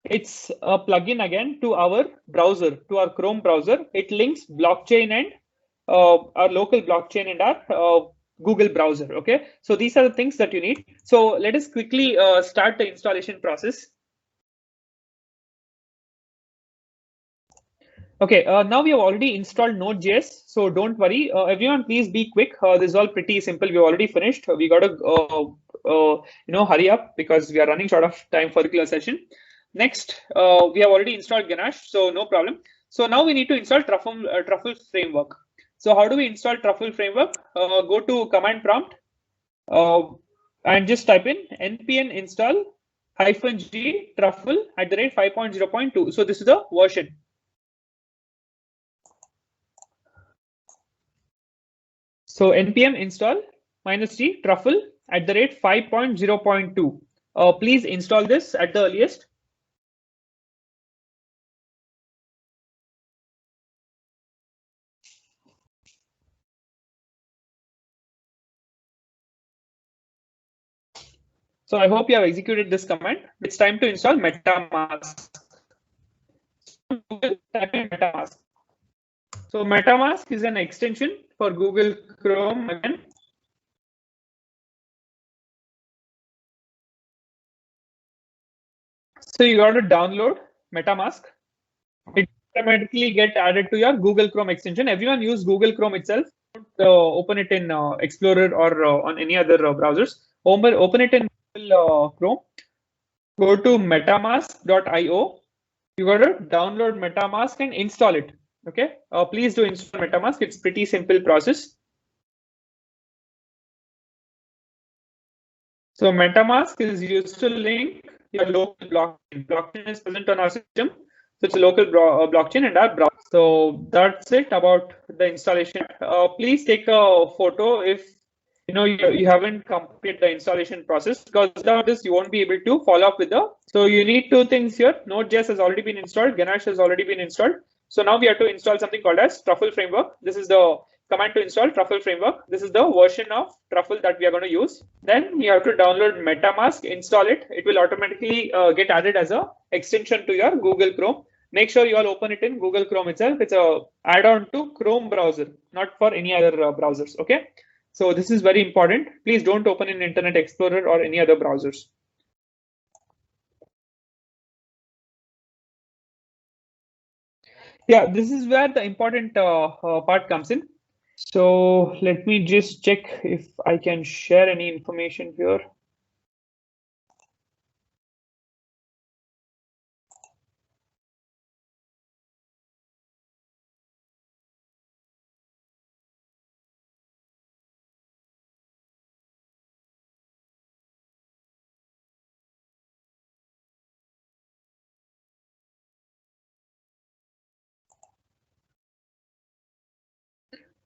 It's a plugin again to our browser, to our Chrome browser. It links blockchain and our local blockchain and our Google browser. Okay, so these are the things that you need. So let us quickly start the installation process. Okay, now we have already installed Node.js, so don't worry. Everyone, please be quick. This is all pretty simple. We already finished. We got to hurry up because we are running short of time for the particular session. Next, we have already installed Ganache, so no problem. So now we need to install Truffle framework. So how do we install Truffle framework? Go to command prompt and just type in npm install -g truffle @5.0.2. So this is the version. So npm install -g truffle @5.0.2. Please install this at the earliest. So I hope you have executed this command. It's time to install MetaMask. Type in MetaMask. So MetaMask is an extension for Google Chrome again. So you got to download MetaMask. It automatically get added to your Google Chrome extension. Everyone use Google Chrome itself. Don't open it in Explorer or on any other browsers. Open it in Google Chrome. Go to metamask.io. You got to download MetaMask and install it. Okay, please do install MetaMask. It's pretty simple process. So MetaMask is used to link your local blockchain. Blockchain is present on our system, so it's a local blockchain and our browser. So that's it about the installation. Please take a photo if you haven't completed the installation process, because without this you won't be able to follow up with the. So you need two things here. Node.js has already been installed. Ganache has already been installed. So now we have to install something called as Truffle framework. This is the command to install Truffle framework. This is the version of Truffle that we are going to use. Then you have to download MetaMask, install it. It will automatically get added as a extension to your Google Chrome. Make sure you all open it in Google Chrome itself. It's a add-on to Chrome browser, not for any other browsers. Okay. So this is very important. Please don't open in Internet Explorer or any other browsers. Yeah, this is where the important part comes in. So let me just check if I can share any information here.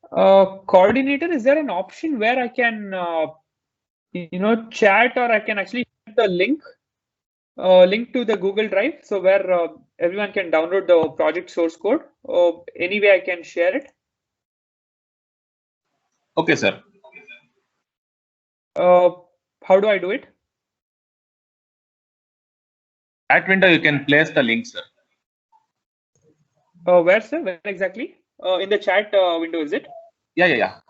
Coordinator, is there an option where I can chat, or I can actually share the link to the Google Drive, so where everyone can download the project source code? Any way I can share it? Okay, sir. How do I do it? At window you can place the link, sir. Where, sir? Where exactly? In the chat window, is it? Yeah.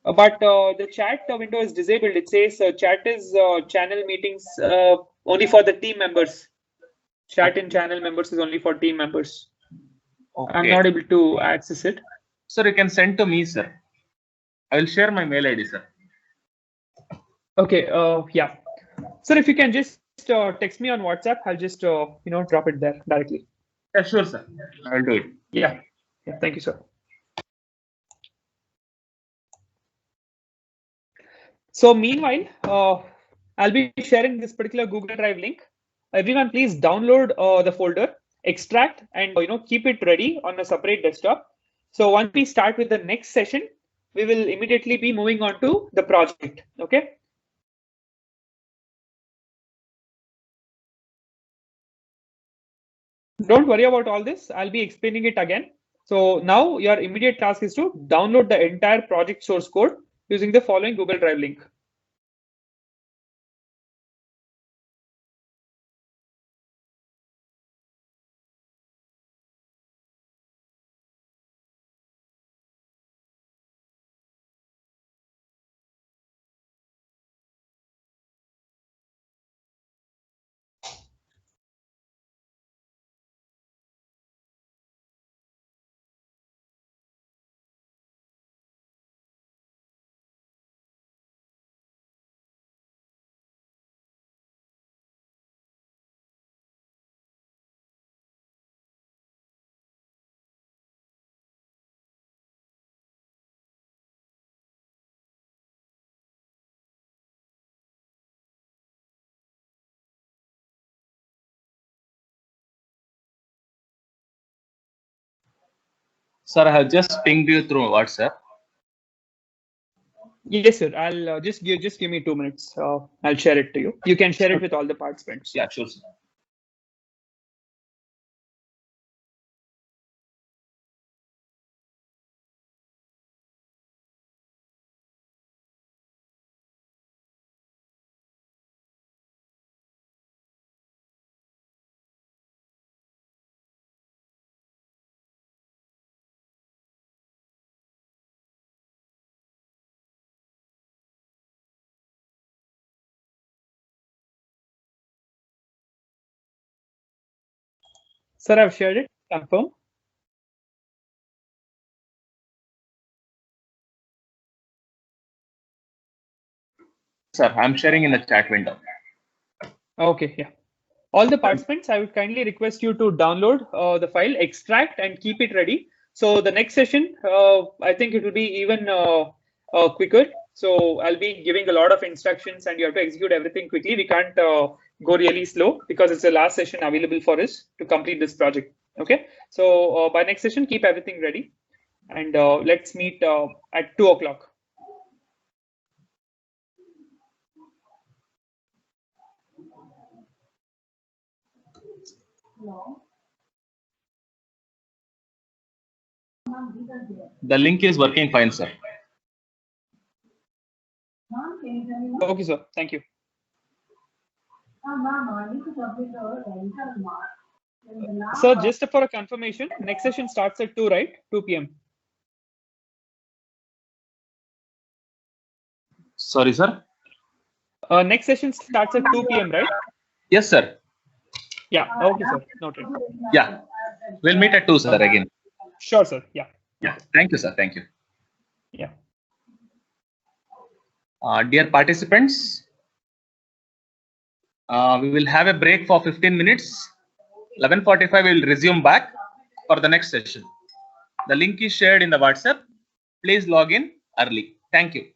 But the chat window is disabled. It says chat is channel meetings only for the team members. Chat in channel members is only for team members. Okay. I'm not able to access it. Sir, you can send to me, sir. I will share my mail ID, sir. Okay. Yeah. Sir, if you can just text me on WhatsApp, I'll just drop it there directly. Yeah, sure, sir. I'll do it. Yeah. Thank you, sir. So meanwhile, I'll be sharing this particular Google Drive link. Everyone, please download the folder, extract, and keep it ready on a separate desktop. So once we start with the next session, we will immediately be moving on to the project. Okay. Don't worry about all this. I'll be explaining it again. So now your immediate task is to download the entire project source code using the following Google Drive link. Sir, I have just pinged you through WhatsApp. Yes, sir. I'll just give me 2 minutes. I'll share it to you. You can share it with all the participants. Yeah, sure, sir. Sir, I've shared it. Confirm. Sir, I'm sharing in the chat window. Okay, yeah. All the participants, I would kindly request you to download the file, extract, and keep it ready. So the next session, I think it will be even quicker. So I'll be giving a lot of instructions, and you have to execute everything quickly. We can't go really slow because it's the last session available for us to complete this project. Okay. So by next session, keep everything ready, and let's meet at 2 o'clock. The link is working fine, sir. Okay, sir. Thank you. Sir, just for a confirmation, next session starts at 2, right? 2 p.m. Sorry, sir. Next session starts at 2 p.m., right? Yes, sir. Yeah. Okay, sir. Noted. Yeah. We'll meet at 2, sir, again. Sure, sir. Yeah. Yeah. Thank you, sir. Thank you. Yeah. Dear participants, we will have a break for 15 minutes. 11:45 we will resume back for the next session. The link is shared in the WhatsApp. Please log in early. Thank you.